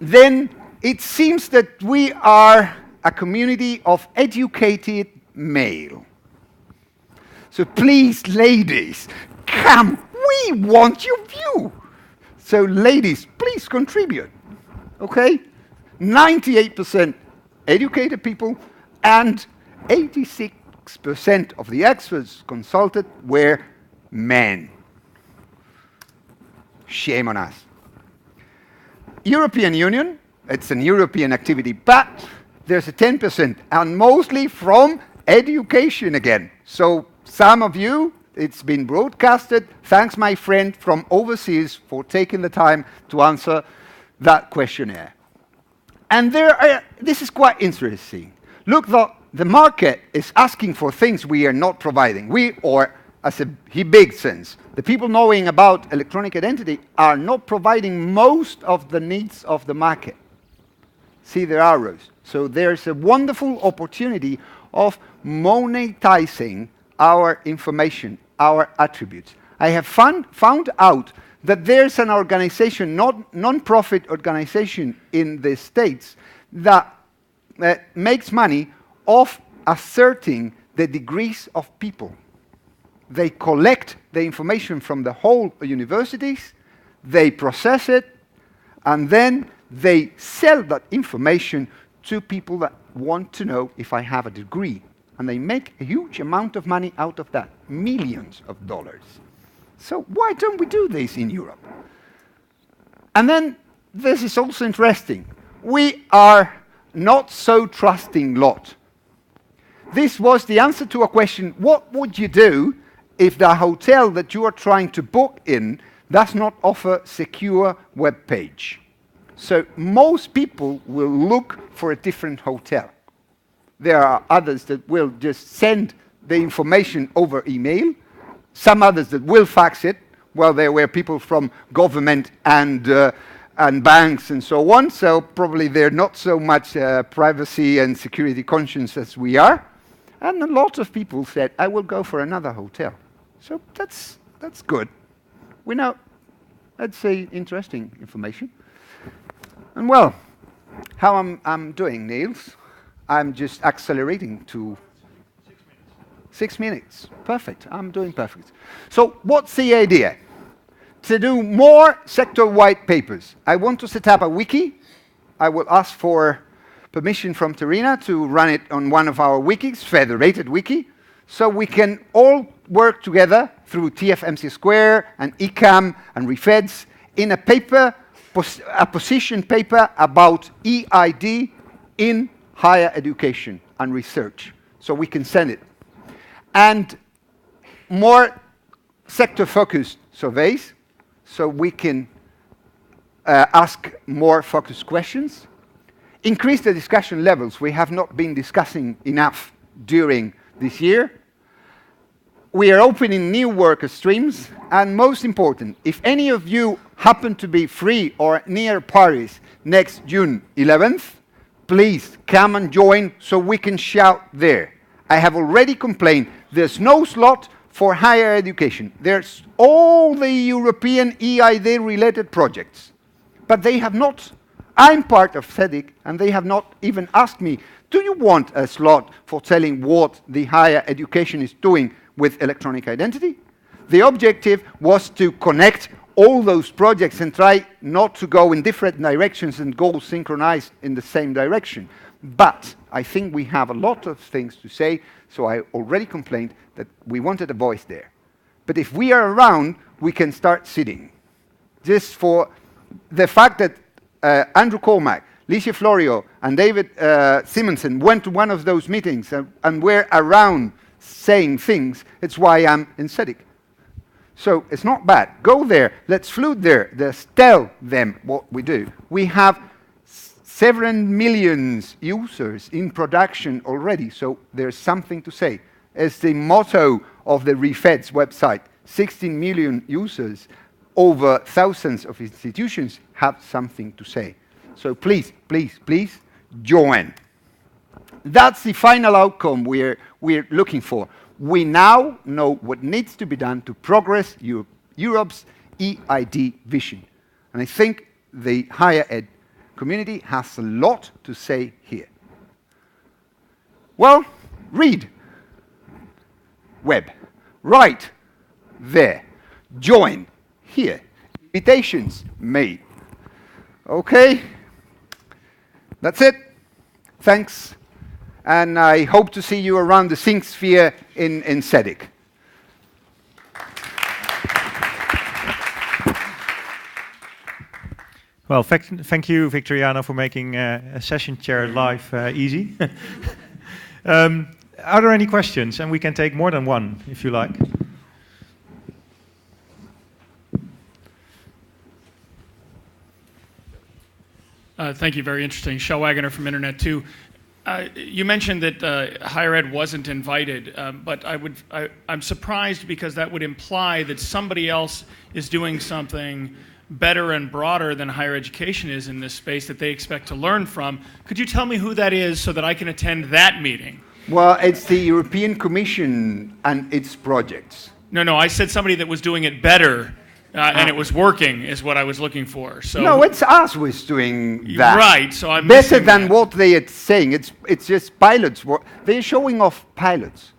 Then it seems that we are a community of educated male. So please, ladies, come, we want your view. So ladies, please contribute, okay? 98% educated people, and 86% of the experts consulted were men. Shame on us. European Union, it's an European activity, but there's a 10%, and mostly from education again. So some of you, it's been broadcasted. Thanks, my friend from overseas, for taking the time to answer that questionnaire. And this is quite interesting. Look, the market is asking for things we are not providing. We, or as a big sense, the people knowing about electronic identity are not providing most of the needs of the market. See the arrows. So there's a wonderful opportunity of monetizing our information, our attributes. I have found out that there's an organization, non-profit organization in the States that makes money off asserting the degrees of people. They collect the information from the whole universities, they process it, and then they sell that information to people that want to know if I have a degree. And they make a huge amount of money out of that, millions of dollars. So why don't we do this in Europe? And then this is also interesting. We are not so trusting lot. This was the answer to a question, what would you do if the hotel that you are trying to book in does not offer secure web page? So most people will look for a different hotel. There are others that will just send the information over email, some others that will fax it. Well, there were people from government and banks and so on, so probably they're not so much privacy and security conscious as we are. And a lot of people said, I will go for another hotel. So that's good. We know, I'd say, interesting information. And well, how I'm doing, Niels? I'm just accelerating to 6 minutes. Perfect. I'm doing perfect. So what's the idea? To do more sector-wide papers. I want to set up a wiki. I will ask for permission from Terina to run it on one of our wikis, federated wiki, so we can all work together through TFMC Square and ECAM and REFEDS in a paper, a position paper about EID in higher education and research. So we can send it. And more sector-focused surveys, so we can ask more focused questions. Increase the discussion levels. We have not been discussing enough during this year. We are opening new worker streams, and most important, if any of you happen to be free or near Paris next June 11th, please come and join so we can shout there. I have already complained, there's no slot for higher education. There's all the European EID-related projects, but they have not. I'm part of CEDIC, and they have not even asked me, do you want a slot for telling what the higher education is doing with electronic identity? The objective was to connect all those projects and try not to go in different directions and go synchronized in the same direction. But I think we have a lot of things to say, so I already complained that we wanted a voice there. But if we are around, we can start sitting. Just for the fact that Andrew Cormack, Licia Florio, and David Simonson went to one of those meetings and were around saying things, it's why I'm in CEDIC. So it's not bad. Go there. Let's flute there. Let's tell them what we do. We have several millions users in production already, so there's something to say. It's the motto of the REFEDS website. 16 million users, over thousands of institutions have something to say. So please, please, please join. That's the final outcome we're looking for. We now know what needs to be done to progress Europe's EID vision. And I think the higher ed community has a lot to say here. Well, read. Web. Write. There. Join. Here. Invitations made. Okay. That's it. Thanks. And I hope to see you around the Sync Sphere in CEDIC.
Well, thank you, Victoriano, for making a session chair live easy. Are there any questions? And we can take more than one, if you like.
Thank you, very interesting. Shell Wagoner from Internet 2. You mentioned that higher ed wasn't invited, but I'm surprised because that would imply that somebody else is doing something better and broader than higher education is in this space that they expect to learn from. Could you tell me who that is so that I can attend that meeting?
Well, it's the European Commission and its projects.
No, I said somebody that was doing it better. And it was working, is what I was looking for. So
no, it's us who is doing that.
Right, so I'm
better than
that.
what they are saying. It's just pilots. They're showing off pilots.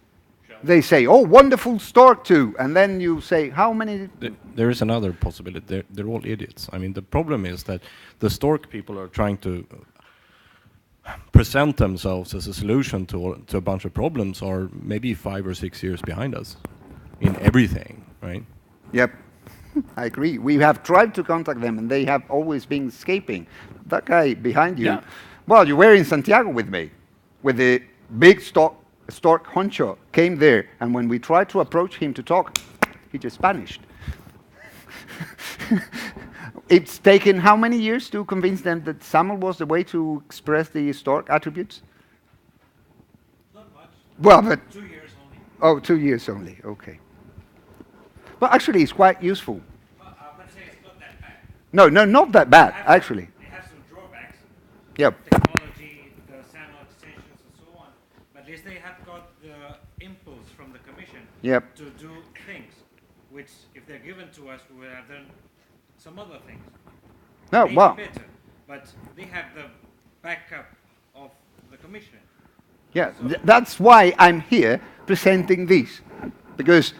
They say, "Oh, wonderful Stork 2," and then you say, "How many?"
There is another possibility. They're all idiots. I mean, the problem is that the Stork people are trying to present themselves as a solution to a bunch of problems, are maybe 5 or 6 years behind us in everything, right?
Yep. I agree. We have tried to contact them, and they have always been escaping. That guy behind you, well, you were in Santiago with me, with the big Stork honcho, came there, and when we tried to approach him to talk, he just vanished. It's taken how many years to convince them that SAML was the way to express the Stork attributes?
Not much.
Well, but
2 years only.
Oh, 2 years only, okay. But actually it's quite useful.
Well, I would say it's not that bad.
No, not that bad, actually.
They have some drawbacks,
Yep.
technology, the SAML extensions and so on, but at least they have got the impulse from the Commission
Yep.
to do things, which if they're given to us, we would have done some other things.
No,
Maybe
well,
better, but they have the backup of the Commission.
yeah, that's why I'm here presenting this. Because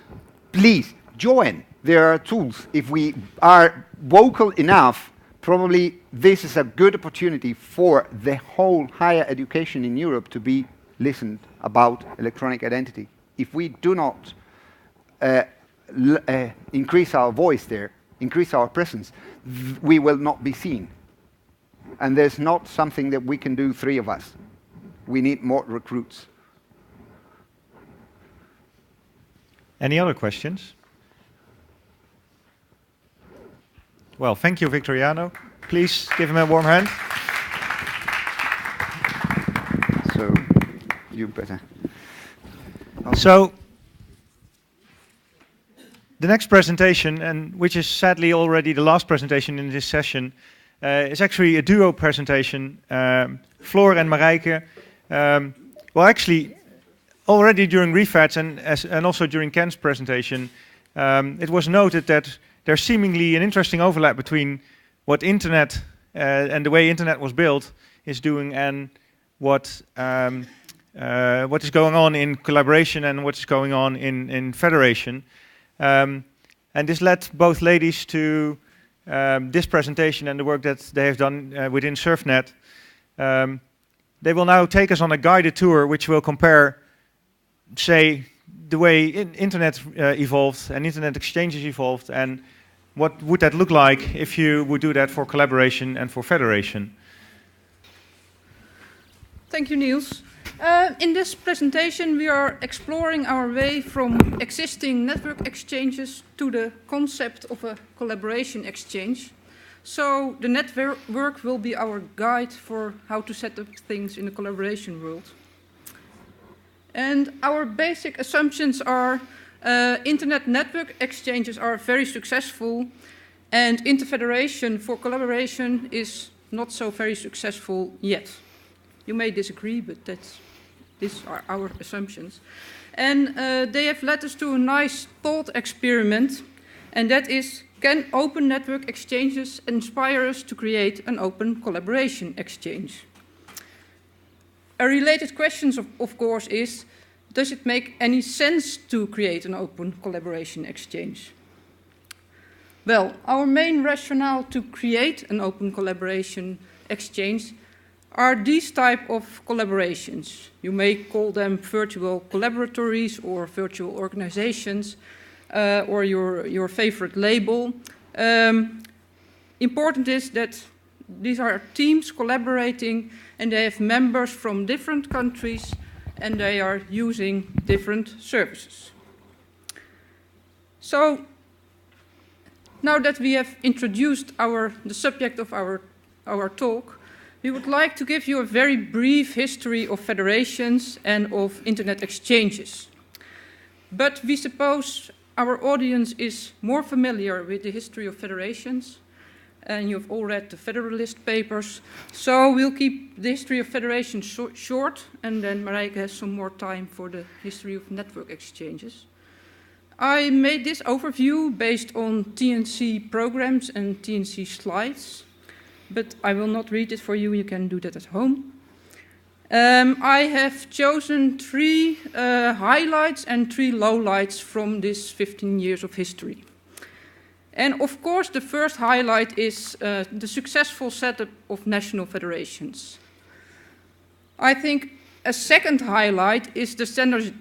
please join. There are tools. If we are vocal enough, probably this is a good opportunity for the whole higher education in Europe to be listened about electronic identity. If we do not increase our voice there, increase our presence, we will not be seen. And there's not something that we can do, 3 of us. We need more recruits.
Any other questions? Well, thank you, Victoriano. Please give him a warm hand.
So you better.
So, the next presentation, and which is sadly already the last presentation in this session, is actually a duo presentation. Floor and Marijke, well, actually, already during REFATS and also during Ken's presentation, it was noted that there's seemingly an interesting overlap between what internet and the way internet was built is doing and what is going on in collaboration and what is going on in federation. And this led both ladies to this presentation and the work that they have done within SurfNet. They will now take us on a guided tour which will compare, say, the way internet evolved and internet exchanges evolved, and what would that look like if you would do that for collaboration and for federation.
Thank you, Niels. In this presentation, we are exploring our way from existing network exchanges to the concept of a collaboration exchange. So the network will be our guide for how to set up things in the collaboration world. And our basic assumptions are internet network exchanges are very successful, and interfederation for collaboration is not so very successful yet. You may disagree, but these are our assumptions. And they have led us to a nice thought experiment, and that is, can open network exchanges inspire us to create an open collaboration exchange? A related question, of course, is, does it make any sense to create an open collaboration exchange? Well, our main rationale to create an open collaboration exchange are these type of collaborations. You may call them virtual collaboratories or virtual organizations, or your favorite label. Important is that these are teams collaborating and they have members from different countries and they are using different services. So, now that we have introduced the subject of our talk, we would like to give you a very brief history of federations and of internet exchanges. But we suppose our audience is more familiar with the history of federations, and you've all read the Federalist Papers, so we'll keep the history of federations short, and then Marijke has some more time for the history of network exchanges. I made this overview based on TNC programs and TNC slides, but I will not read it for you, you can do that at home. I have chosen 3 highlights and 3 lowlights from this 15 years of history. And of course, the first highlight is the successful setup of national federations. I think a second highlight is the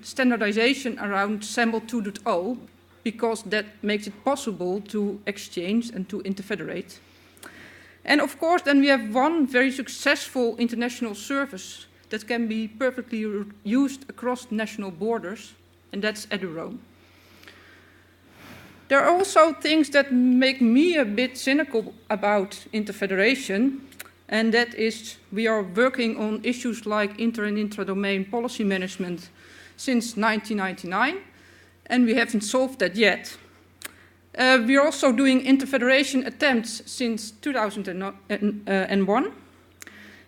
standardization around SAML 2.0, because that makes it possible to exchange and to interfederate. And of course, then we have one very successful international service that can be perfectly used across national borders, and that's EduRoam. There are also things that make me a bit cynical about interfederation, and that is we are working on issues like inter- and intra-domain policy management since 1999, and we haven't solved that yet. We are also doing interfederation attempts since 2001,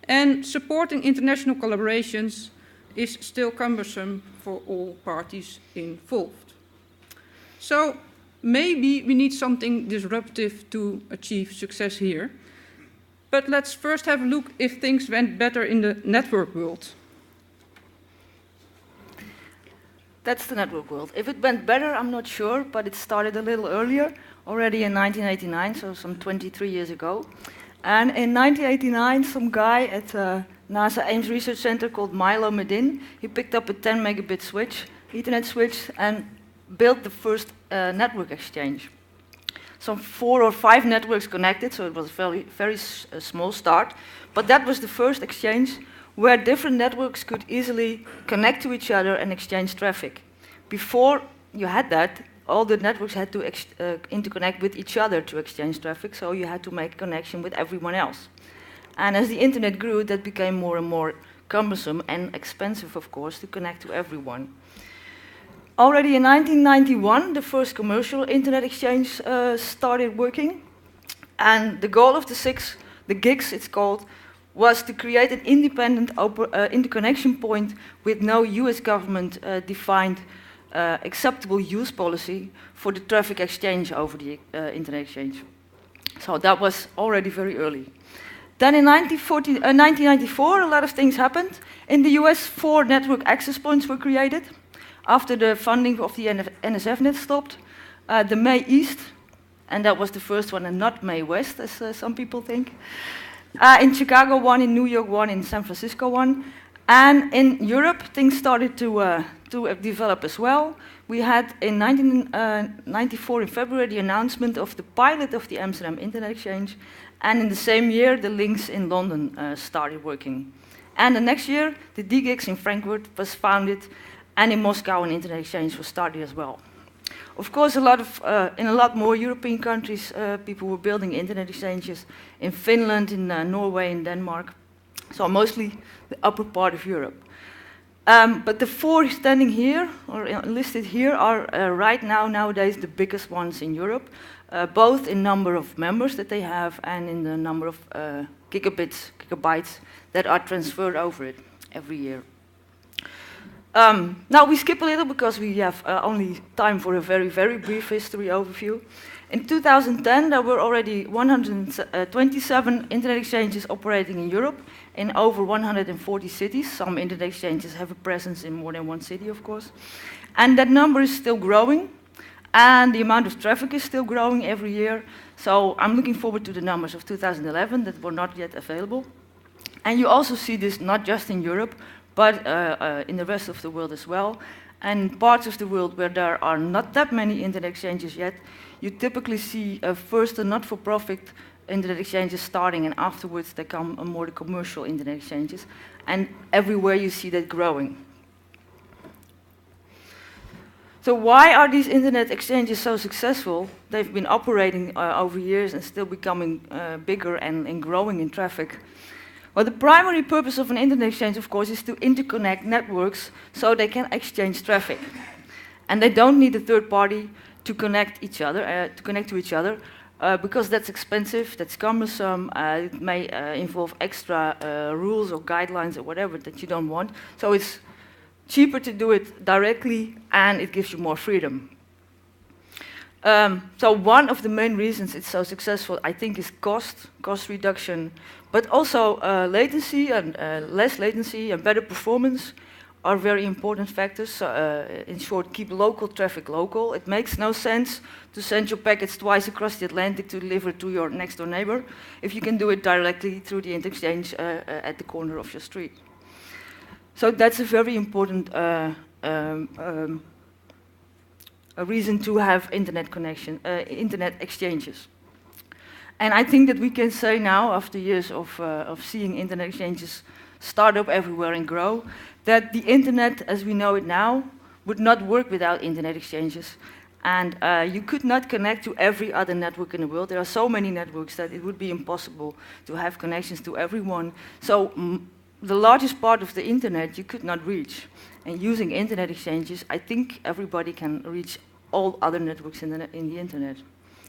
and supporting international collaborations is still cumbersome for all parties involved. So maybe we need something disruptive to achieve success here. But let's first have a look if things went better in the network world.
That's the network world. If it went better, I'm not sure, but it started a little earlier, already in 1989, so some 23 years ago. And in 1989, some guy at NASA Ames Research Center called Milo Medin, he picked up a 10 megabit switch, Ethernet switch, and built the first network exchange. Some 4 or 5 networks connected, so it was a very small start. But that was the first exchange where different networks could easily connect to each other and exchange traffic. Before you had that, all the networks had to interconnect with each other to exchange traffic, so you had to make a connection with everyone else. And as the internet grew, that became more and more cumbersome and expensive, of course, to connect to everyone. Already in 1991, the first commercial internet exchange started working, and the goal of the GIGs, it's called, was to create an independent interconnection point with no US government defined acceptable use policy for the traffic exchange over the internet exchange. So that was already very early. Then in 1994, a lot of things happened. In the US, 4 network access points were created after the funding of the NSFnet stopped. The May East, and that was the first one, and not May West, as some people think. In Chicago 1, in New York 1, in San Francisco 1. And in Europe, things started to develop as well. We had in 1994, in February, the announcement of the pilot of the Amsterdam Internet Exchange. And in the same year, the links in London started working. And the next year, the DGIX in Frankfurt was founded, and in Moscow, an internet exchange was started as well. Of course, in a lot more European countries, people were building internet exchanges. In Finland, in Norway, in Denmark. So mostly the upper part of Europe. But the 4 standing here, or listed here, are right now, nowadays, the biggest ones in Europe, both in number of members that they have and in the number of gigabytes that are transferred over it every year. Now we skip a little because we have only time for a very, very brief history overview. In 2010, there were already 127 internet exchanges operating in Europe in over 140 cities. Some internet exchanges have a presence in more than one city, of course. And that number is still growing, and the amount of traffic is still growing every year. So I'm looking forward to the numbers of 2011 that were not yet available. And you also see this not just in Europe, but in the rest of the world as well. And parts of the world where there are not that many internet exchanges yet, you typically see first the not-for-profit internet exchanges starting, and afterwards they come more the commercial internet exchanges. And everywhere you see that growing. So why are these internet exchanges so successful? They've been operating over years and still becoming bigger and growing in traffic. Well, the primary purpose of an internet exchange, of course, is to interconnect networks so they can exchange traffic. And they don't need a third party to connect to each other, because that's expensive, that's cumbersome, it may involve extra rules or guidelines or whatever that you don't want. So it's cheaper to do it directly, and it gives you more freedom. So one of the main reasons it's so successful, I think, is cost reduction, but also latency and less latency and better performance are very important factors. In short, keep local traffic local. It makes no sense to send your packets twice across the Atlantic to deliver to your next door neighbor if you can do it directly through the interchange at the corner of your street. So that's a very important a reason to have internet connection, internet exchanges. And I think that we can say now, after years of seeing internet exchanges start up everywhere and grow, that the internet, as we know it now, would not work without internet exchanges. And you could not connect to every other network in the world. There are so many networks that it would be impossible to have connections to everyone. So the largest part of the internet you could not reach. And using internet exchanges, I think everybody can reach all other networks in the internet.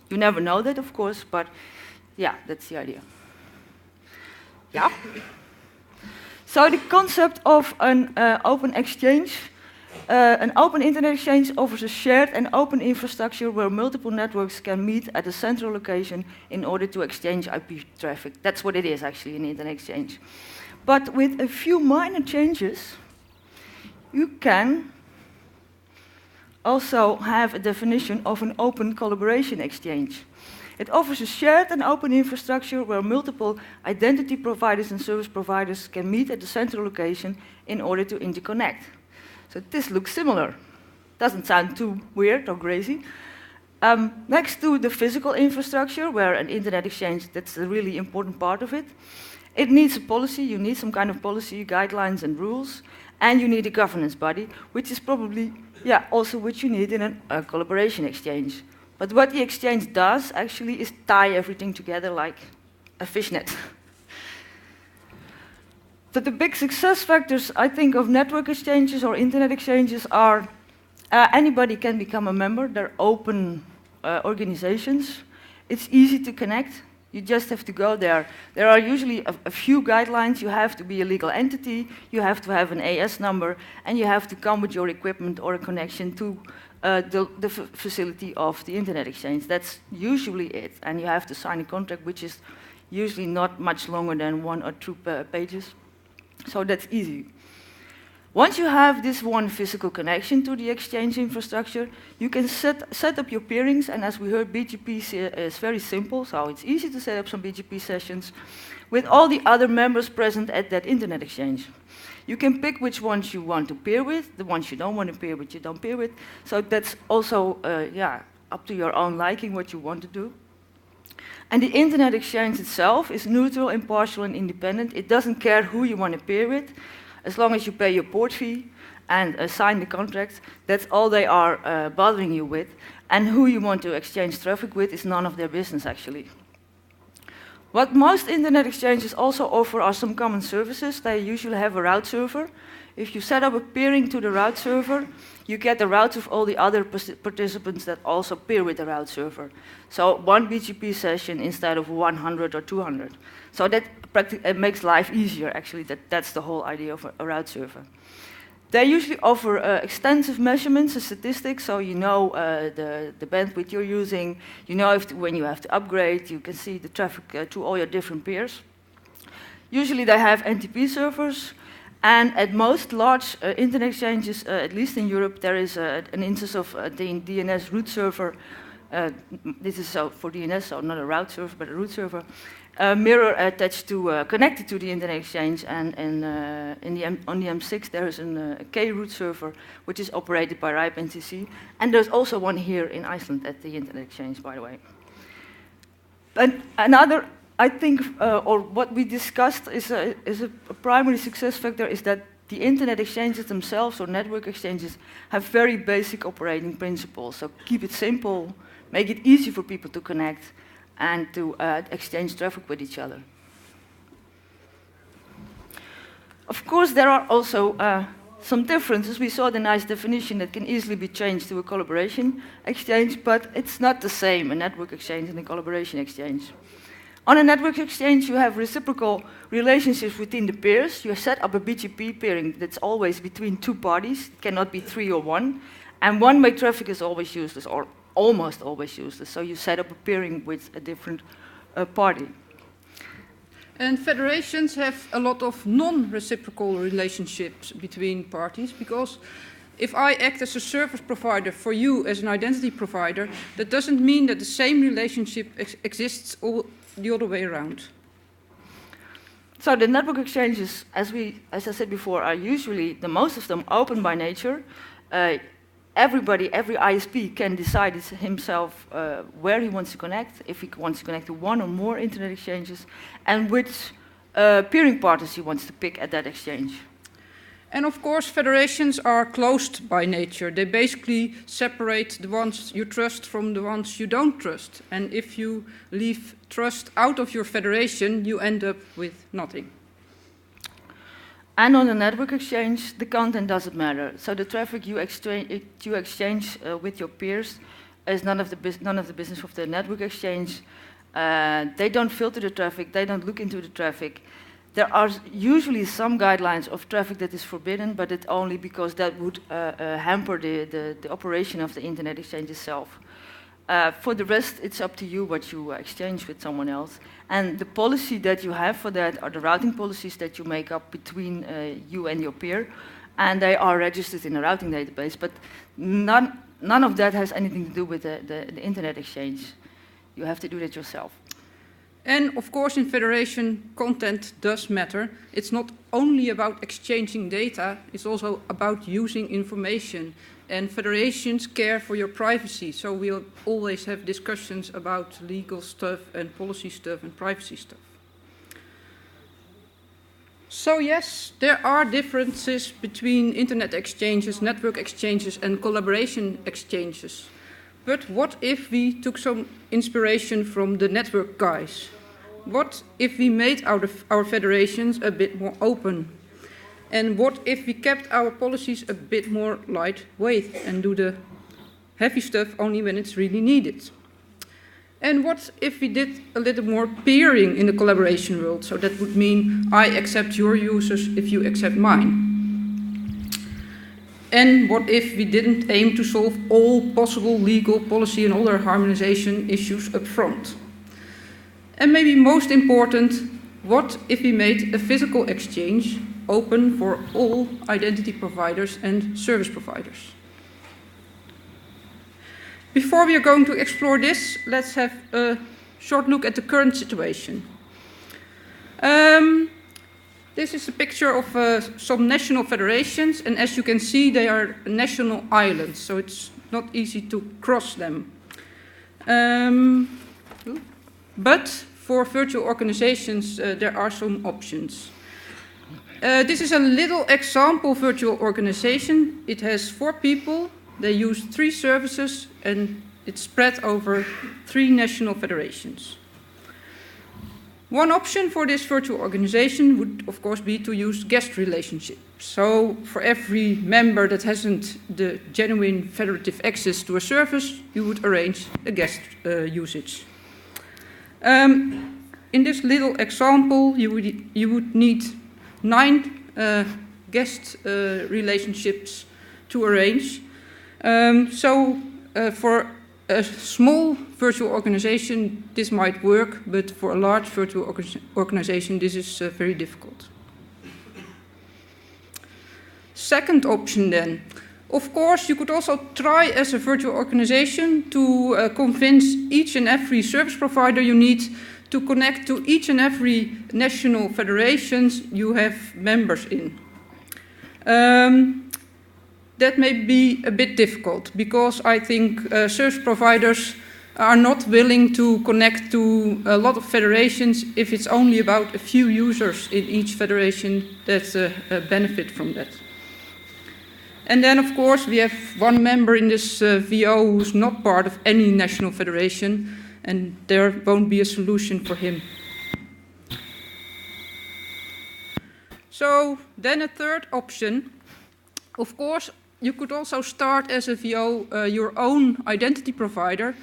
You never know that, of course, but yeah, that's the idea. Yeah. So the concept of an open exchange, an open internet exchange offers a shared and open infrastructure where multiple networks can meet at a central location in order to exchange IP traffic. That's what it is, actually, an internet exchange. But with a few minor changes, you can also have a definition of an open collaboration exchange. It offers a shared and open infrastructure where multiple identity providers and service providers can meet at the central location in order to interconnect. So this looks similar. Doesn't sound too weird or crazy. Next to the physical infrastructure, where an internet exchange, that's a really important part of it, it needs a policy. You need some kind of policy, guidelines and rules, and you need a governance body, which is probably also what you need in a collaboration exchange. But what the exchange does, actually, is tie everything together like a fishnet. So the big success factors, I think, of network exchanges or internet exchanges are anybody can become a member. They're open organizations. It's easy to connect. You just have to go there. There are usually a few guidelines. You have to be a legal entity, you have to have an AS number, and you have to come with your equipment or a connection to the facility of the internet exchange. That's usually it. And you have to sign a contract, which is usually not much longer than 1 or 2 pages. So that's easy. Once you have this one physical connection to the exchange infrastructure, you can set up your peerings, and as we heard, BGP is very simple, so it's easy to set up some BGP sessions with all the other members present at that internet exchange. You can pick which ones you want to peer with, the ones you don't want to peer with, you don't peer with. So that's also, up to your own liking what you want to do. And the internet exchange itself is neutral, impartial, and independent. It doesn't care who you want to peer with. As long as you pay your port fee and sign the contract, that's all they are bothering you with. And who you want to exchange traffic with is none of their business, actually. What most internet exchanges also offer are some common services. They usually have a route server. If you set up a peering to the route server, you get the routes of all the other participants that also peer with the route server. So one BGP session instead of 100 or 200. So that it makes life easier, actually. That's the whole idea of a route server. They usually offer extensive measurements and statistics, so you know the bandwidth you're using, you know when you have to upgrade, you can see the traffic to all your different peers. Usually they have NTP servers, and at most large internet exchanges, at least in Europe, there is an instance of the DNS root server. This is for DNS, so not a route server, but a root server. Mirror attached to, connected to the internet exchange, and on the M6 there is a K root server, which is operated by RIPE NTC, and there's also one here in Iceland at the internet exchange, by the way. And another, I think, or what we discussed is a primary success factor is that the internet exchanges themselves, or network exchanges, have very basic operating principles. So keep it simple, make it easy for people to connect, and to exchange traffic with each other. Of course, there are also some differences. We saw the nice definition that can easily be changed to a collaboration exchange, but it's not the same, a network exchange and a collaboration exchange. On a network exchange, you have reciprocal relationships within the peers. You set up a BGP peering that's always between 2 parties. It cannot be 3 or 1. And one-way traffic is always useless, or almost always useless. So you set up a peering with a different party.
And federations have a lot of non-reciprocal relationships between parties, because if I act as a service provider for you as an identity provider, that doesn't mean that the same relationship exists all the other way around.
So the network exchanges, as I said before, are usually, most of them, open by nature. Everybody, every ISP can decide himself where he wants to connect, if he wants to connect to 1 or more internet exchanges, and which peering partners he wants to pick at that exchange.
And of course, federations are closed by nature. They basically separate the ones you trust from the ones you don't trust. And if you leave trust out of your federation, you end up with nothing.
And on a network exchange, the content doesn't matter. So the traffic you exchange with your peers is none of the business of the network exchange. They don't filter the traffic. They don't look into the traffic. There are usually some guidelines of traffic that is forbidden, but it's only because that would hamper the operation of the internet exchange itself. For the rest, it's up to you what you exchange with someone else. And the policy that you have for that are the routing policies that you make up between you and your peer. And they are registered in a routing database, but none of that has anything to do with the internet exchange. You have to do that yourself.
And of course, in federation, content does matter. It's not only about exchanging data, it's also about using information. And federations care for your privacy, so we'll always have discussions about legal stuff and policy stuff and privacy stuff. So yes, there are differences between internet exchanges, network exchanges, and collaboration exchanges. But what if we took some inspiration from the network guys? What if we made our federations a bit more open? And what if we kept our policies a bit more lightweight and do the heavy stuff only when it's really needed? And what if we did a little more peering in the collaboration world? So that would mean I accept your users if you accept mine. And what if we didn't aim to solve all possible legal, policy and other harmonization issues up front? And maybe most important, what if we made a physical exchange open for all identity providers and service providers? Before we are going to explore this, let's have a short look at the current situation. This is a picture of some national federations, and as you can see, they are national islands, so it's not easy to cross them. But for virtual organizations, there are some options. This is a little example virtual organization. It has 4 people. They use 3 services, and it's spread over 3 national federations. One option for this virtual organization would, of course, be to use guest relationships. So for every member that hasn't the genuine federative access to a service, you would arrange a guest usage. In this little example, you would need 9 guest relationships to arrange. For a small virtual organization, this might work, but for a large virtual organization, this is very difficult. Second option then. Of course, you could also try as a virtual organization to convince each and every service provider you need to connect to each and every national federations you have members in. That may be a bit difficult because I think service providers are not willing to connect to a lot of federations if it's only about a few users in each federation that benefit from that. And then, of course, we have one member in this VO who's not part of any national federation, and there won't be a solution for him. So then a third option, of course, you could also start as a VO your own identity provider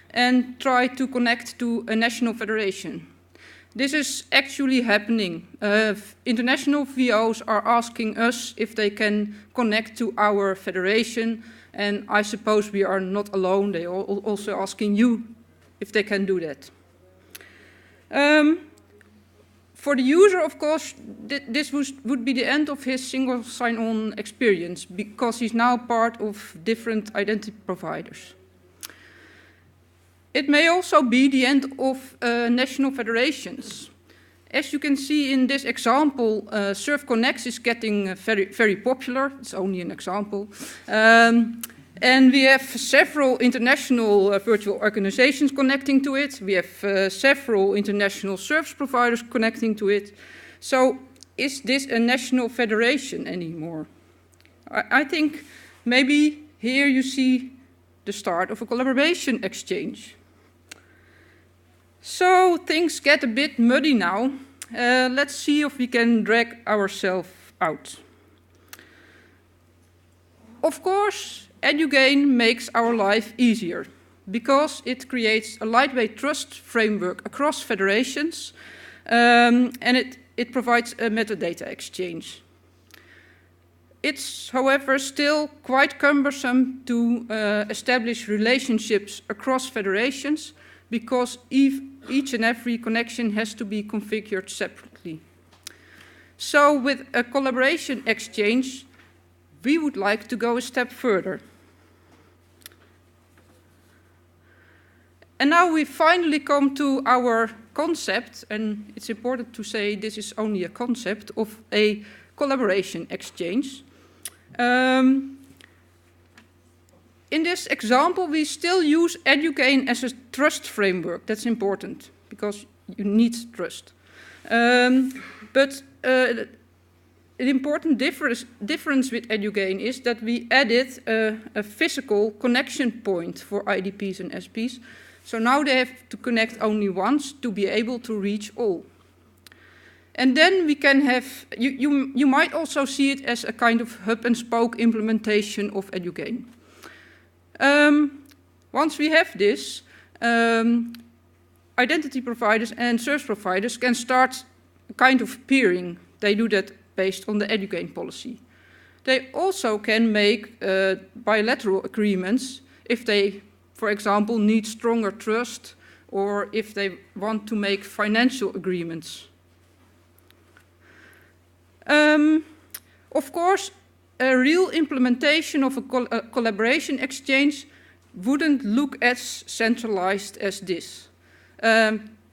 and try to connect to a national federation. This is actually happening. International VOs are asking us if they can connect to our federation, and I suppose we are not alone. They are also asking you if they can do that. For the user, of course, this would be the end of his single sign-on experience because he's now part of different identity providers. It may also be the end of national federations. As you can see in this example, SurfConnex is getting very, very popular. It's only an example. And we have several international virtual organizations connecting to it. We have several international service providers connecting to it. So is this a national federation anymore? I think maybe here you see the start of a collaboration exchange. So things get a bit muddy now. Let's see if we can drag ourselves out. Of course, EduGain makes our life easier because it creates a lightweight trust framework across federations, and it provides a metadata exchange. It's, however, still quite cumbersome to establish relationships across federations because each and every connection has to be configured separately. So with a collaboration exchange, we would like to go a step further. And now we finally come to our concept, and it's important to say this is only a concept, of a collaboration exchange. In this example, we still use EduGain as a trust framework. That's important, because you need trust. But an important difference with EduGain is that we added a physical connection point for IDPs and SPs. So now they have to connect only once to be able to reach all. And then we can have, you might also see it as a kind of hub and spoke implementation of EduGain. Once we have this, identity providers and service providers can start a kind of peering. They do that based on the EduGain policy. They also can make bilateral agreements if they, for example, need stronger trust or if they want to make financial agreements. Of course, a real implementation of a collaboration exchange wouldn't look as centralized as this.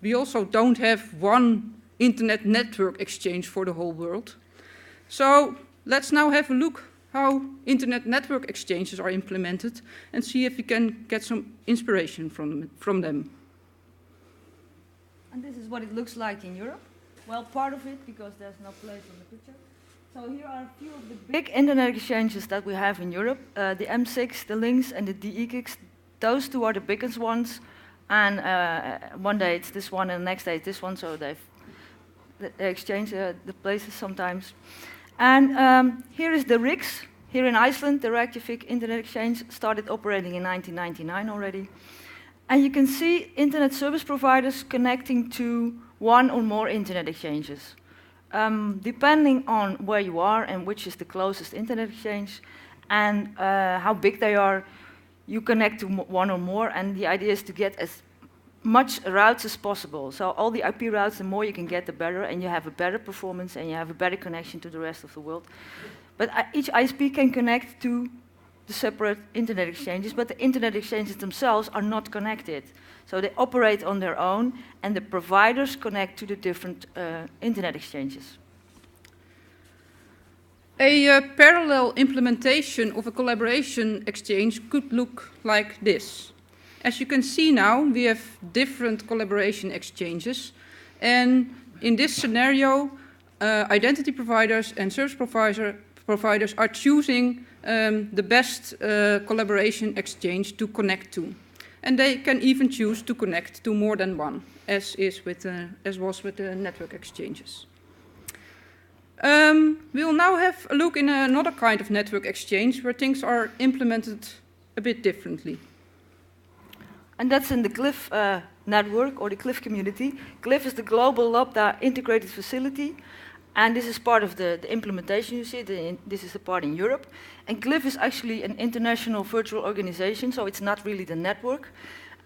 We also don't have one internet network exchange for the whole world. So let's now have a look how internet network exchanges are implemented and see if we can get some inspiration from them.
And this is what it looks like in Europe. Well, part of it, because there's no place on the picture. So here are a few of the big internet exchanges that we have in Europe. The M6, the Lynx, and the DEGIX. Those two are the biggest ones. And one day it's this one, and the next day it's this one. So they exchange the places sometimes. And here is the RIX. Here in Iceland, the Reykjavik Internet Exchange started operating in 1999 already. And you can see internet service providers connecting to one or more internet exchanges. Depending on where you are and which is the closest internet exchange and how big they are, you connect to one or more, and the idea is to get as much routes as possible. So all the IP routes, the more you can get, the better, and you have a better performance and you have a better connection to the rest of the world. But each ISP can connect to the separate internet exchanges, but the internet exchanges themselves are not connected. So they operate on their own, and the providers connect to the different internet exchanges.
A parallel implementation of a collaboration exchange could look like this. As you can see now, we have different collaboration exchanges. And in this scenario, identity providers and service providers are choosing the best collaboration exchange to connect to. And they can even choose to connect to more than one, as was with the network exchanges. We'll now have a look in another kind of network exchange where things are implemented a bit differently.
And that's in the Glyph network, or the Glyph community. Glyph is the global Lambda integrated facility, and this is part of the implementation. You see, this is the part in Europe. And Glyph is actually an international virtual organization, so it's not really the network.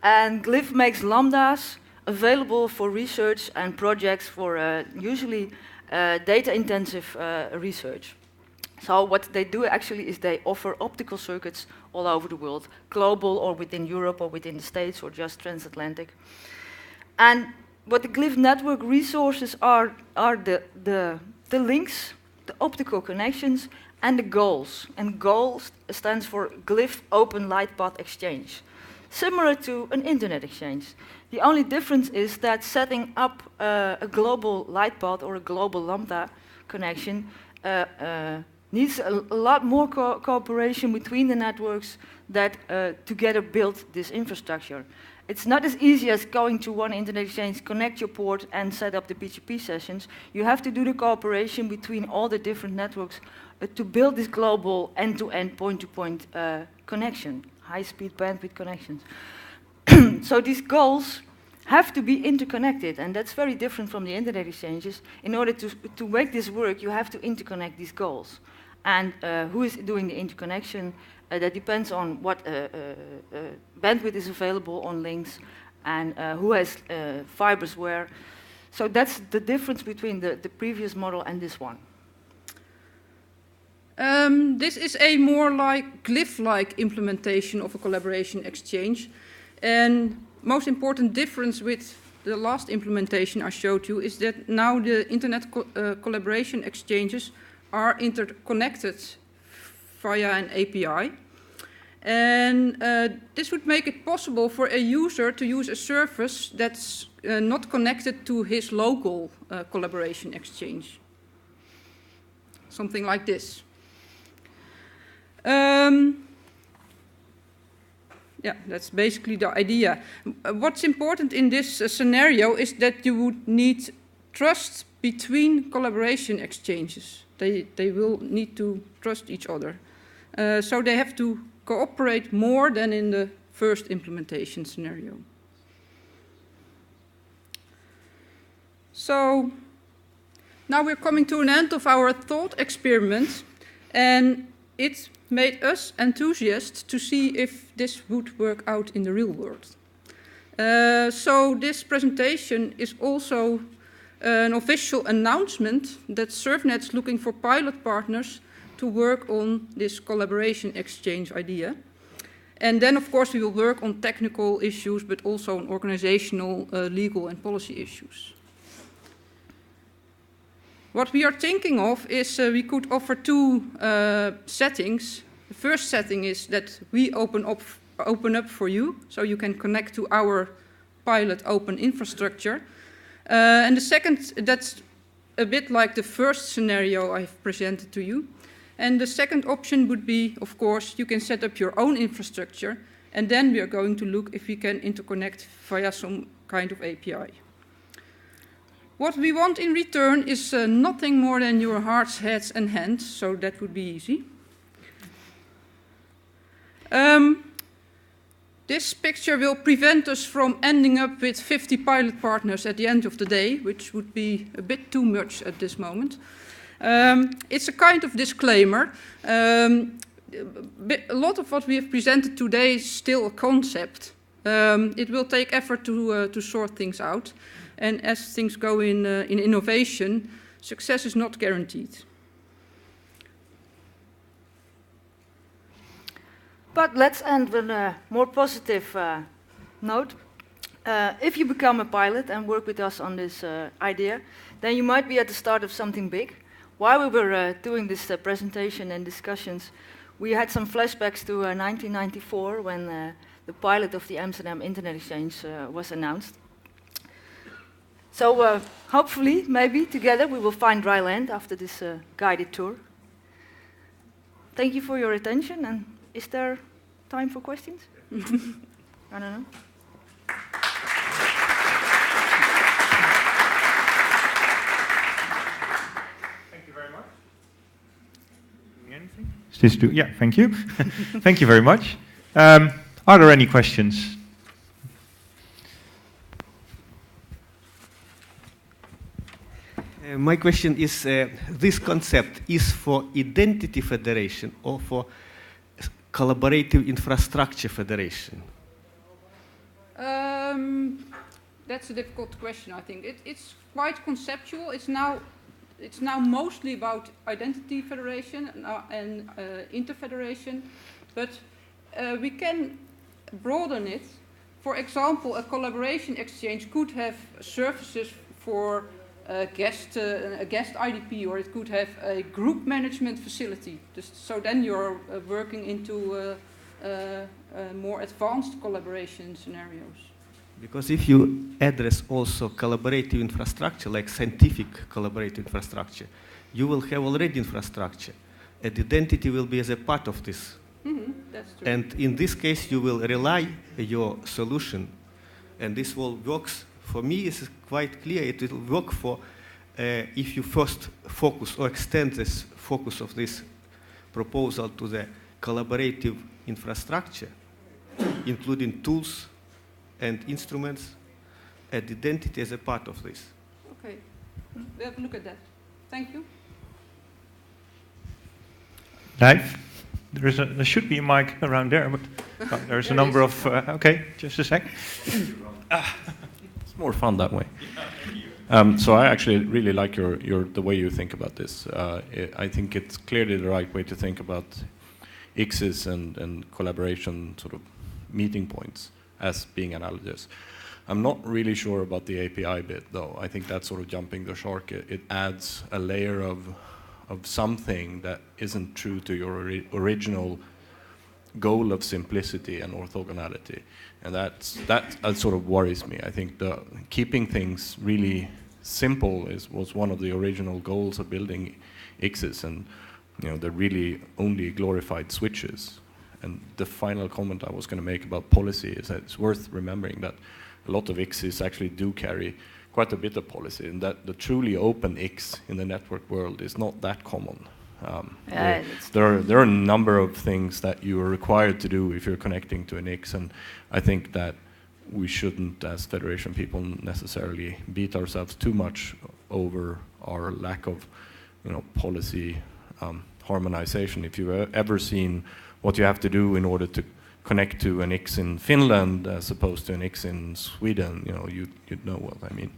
And Glyph makes Lambdas available for research and projects for usually data-intensive research. So what they do actually is they offer optical circuits all over the world, global or within Europe or within the States or just transatlantic. And what the Glyph network resources are the links, the optical connections, and the goals. And goals stands for Glyph Open Light Path Exchange, similar to an internet exchange. The only difference is that setting up a global light path or a global Lambda connection needs a lot more cooperation between the networks that together build this infrastructure. It's not as easy as going to one internet exchange, connect your port, and set up the PGP sessions. You have to do the cooperation between all the different networks to build this global end-to-end, point-to-point connection, high-speed bandwidth connections. So these goals have to be interconnected, and that's very different from the internet exchanges. In order to make this work, you have to interconnect these goals. And who is doing the interconnection? That depends on what bandwidth is available on links and who has fibers where. So that's the difference between the previous model and this one.
This is a more like glyph-like implementation of a collaboration exchange. And most important difference with the last implementation I showed you is that now the internet collaboration exchanges are interconnected via an API. And this would make it possible for a user to use a service that's not connected to his local collaboration exchange. Something like this. Yeah, that's basically the idea. What's important in this scenario is that you would need trust between collaboration exchanges. They will need to trust each other. So they have to cooperate more than in the first implementation scenario. So now we're coming to an end of our thought experiment, and it made us enthusiasts to see if this would work out in the real world. So this presentation is also an official announcement that SurfNet's looking for pilot partners to work on this collaboration exchange idea. And then, of course, we will work on technical issues, but also on organizational, legal, and policy issues. What we are thinking of is we could offer two settings. The first setting is that we open up for you, so you can connect to our pilot open infrastructure. And the second, that's a bit like the first scenario I've presented to you. And the second option would be, of course, you can set up your own infrastructure, and then we are going to look if we can interconnect via some kind of API. What we want in return is nothing more than your hearts, heads, and hands, so that would be easy. This picture will prevent us from ending up with 50 pilot partners at the end of the day, which would be a bit too much at this moment. It's a kind of disclaimer. A lot of what we have presented today is still a concept. It will take effort to sort things out. And as things go in innovation, success is not guaranteed.
But let's end with a more positive note. If you become a pilot and work with us on this idea, then you might be at the start of something big. While we were doing this presentation and discussions, we had some flashbacks to 1994 when the pilot of the Amsterdam Internet Exchange was announced. So hopefully, maybe together we will find dry land after this guided tour. Thank you for your attention, and is there time for questions? I don't know.
Thank you very much. Doing anything? Is this yeah, thank you. Thank you very much. Are there any questions?
My question is, this concept is for identity federation or for collaborative infrastructure federation?
That's a difficult question, I think. It's quite conceptual. It's now mostly about identity federation and interfederation, but we can broaden it. For example, a collaboration exchange could have services for a guest IDP, or it could have a group management facility. So then you're working into more advanced collaboration scenarios.
Because if you address also collaborative infrastructure, like scientific collaborative infrastructure, you will have already infrastructure. and identity will be as a part of this.
That's true.
And in this case, you will rely your solution, and this will works. For me, it's quite clear. It will work for if you first focus or extend this focus of this proposal to the collaborative infrastructure, including tools and instruments, and identity as a part of this.
Okay, we'll have a look at that. Thank you.
Live? There should be a mic around there, but there's a number of... okay, just a sec.
It's more fun that way. So I actually really like the way you think about this. I think it's clearly the right way to think about ICSIS and collaboration sort of meeting points as being analogous. I'm not really sure about the API bit, though. I think that's sort of jumping the shark. It adds a layer of something that isn't true to your original goal of simplicity and orthogonality. And that sort of worries me. I think keeping things really simple was one of the original goals of building ICSIS, and they're really only glorified switches. And the final comment I was going to make about policy is that it's worth remembering that a lot of ICSIS actually do carry quite a bit of policy, and that the truly open IX in the network world is not that common. There are a number of things that you are required to do if you're connecting to an IX, and I think that we shouldn't, as Federation people, necessarily beat ourselves too much over our lack of, policy harmonization. If you've ever seen what you have to do in order to connect to an IX in Finland as opposed to an IX in Sweden, you'd know what I mean.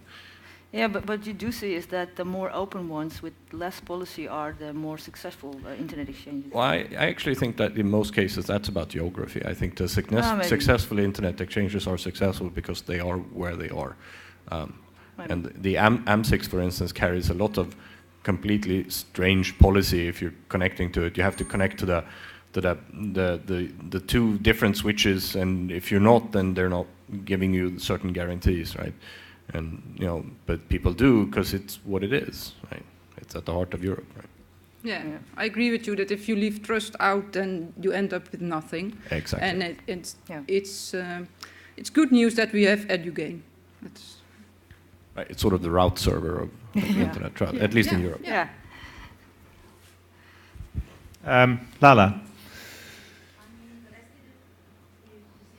Yeah, but you do see is that the more open ones with less policy are the more successful internet exchanges.
Well, I actually think that in most cases that's about geography. I think the successful internet exchanges are successful because they are where they are. And the AM6, for instance, carries a lot of completely strange policy. If you're connecting to it, you have to connect to the two different switches, and if you're not, then they're not giving you certain guarantees, right? And but people do because it's what it is, right? It's at the heart of Europe, right?
Yeah, I agree with you that if you leave trust out, then you end up with nothing.
Exactly.
And it's good news that we have EduGain.
Right, it's sort of the route server of internet travel, at least in Europe.
Yeah.
Lala.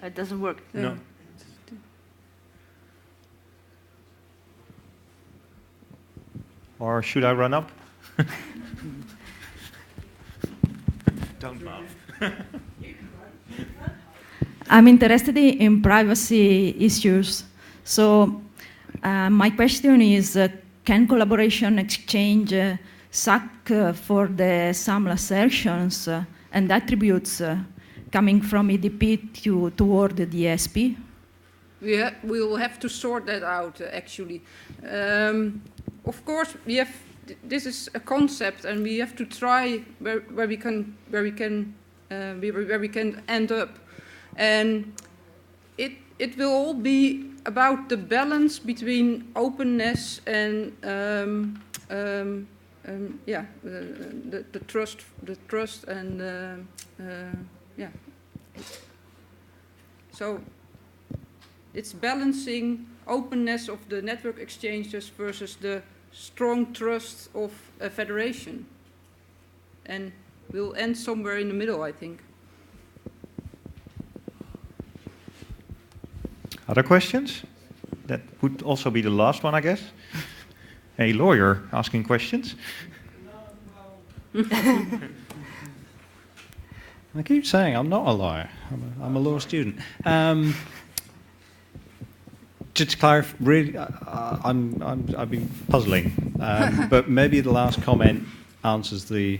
It doesn't work.
No. Or should I run up? Don't laugh.
I'm interested in privacy issues. So my question is, can collaboration exchange suck for the some assertions and attributes coming from EDP toward the DSP?
We will have to sort that out, actually. Of course, this is a concept, and we have to try where we can end up, and it will all be about the balance between openness and the trust, and yeah. So it's balancing openness of the network exchanges versus the strong trust of a federation, and we'll end somewhere in the middle, I think.
Other questions? That would also be the last one, I guess. A lawyer asking questions.
I keep saying I'm not a lawyer. I'm a law student. Just to clarify, really, I've been puzzling, but maybe the last comment answers the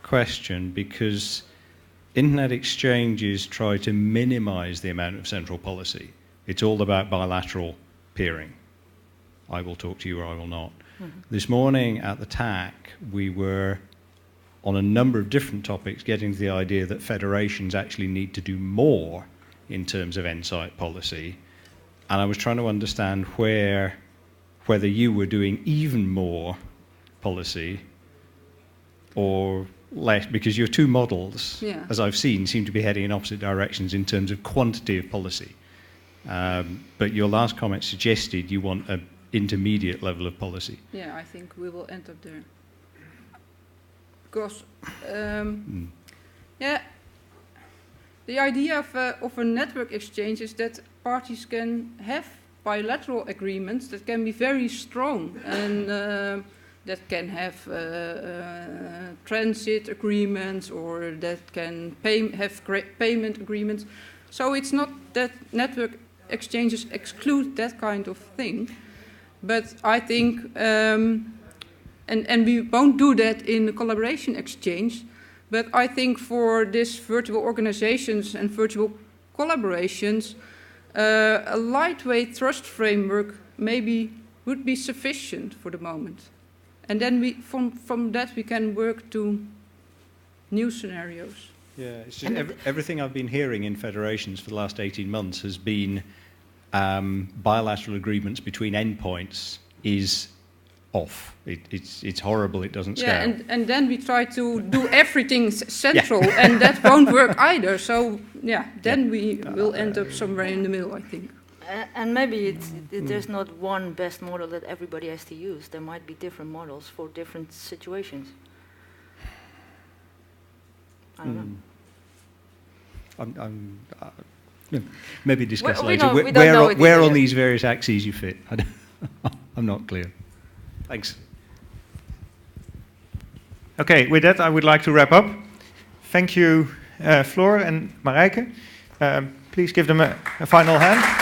question, because internet exchanges try to minimize the amount of central policy. It's all about bilateral peering. I will talk to you or I will not. Mm-hmm. This morning at the TAC, we were on a number of different topics getting to the idea that federations actually need to do more in terms of insight policy. And I was trying to understand whether you were doing even more policy, or less, because your two models,
Yeah.
as I've seen, seem to be heading in opposite directions in terms of quantity of policy. But your last comment suggested you want an intermediate level of policy.
Yeah, I think we will end up there. Because, yeah, the idea of a network exchange is that parties can have bilateral agreements that can be very strong and that can have transit agreements or that can have payment agreements. So it's not that network exchanges exclude that kind of thing, but I think, and we won't do that in the collaboration exchange, but I think for this virtual organizations and virtual collaborations, a lightweight trust framework maybe would be sufficient for the moment. And then from that we can work to new scenarios.
Yeah, it's just everything I've been hearing in federations for the last 18 months has been bilateral agreements between endpoints is off. It's horrible, it doesn't scale.
Yeah, and then we try to do everything central, and that won't work either. So, yeah, then we will end up somewhere in the middle, I think.
And maybe there's not one best model that everybody has to use. There might be different models for different situations. I don't know.
Maybe discuss
we
later
don't know it
where
either,
on these various axes you fit. I'm not clear. Thanks.
Okay, with that I would like to wrap up. Thank you, Floor and Marijke. Please give them a final hand.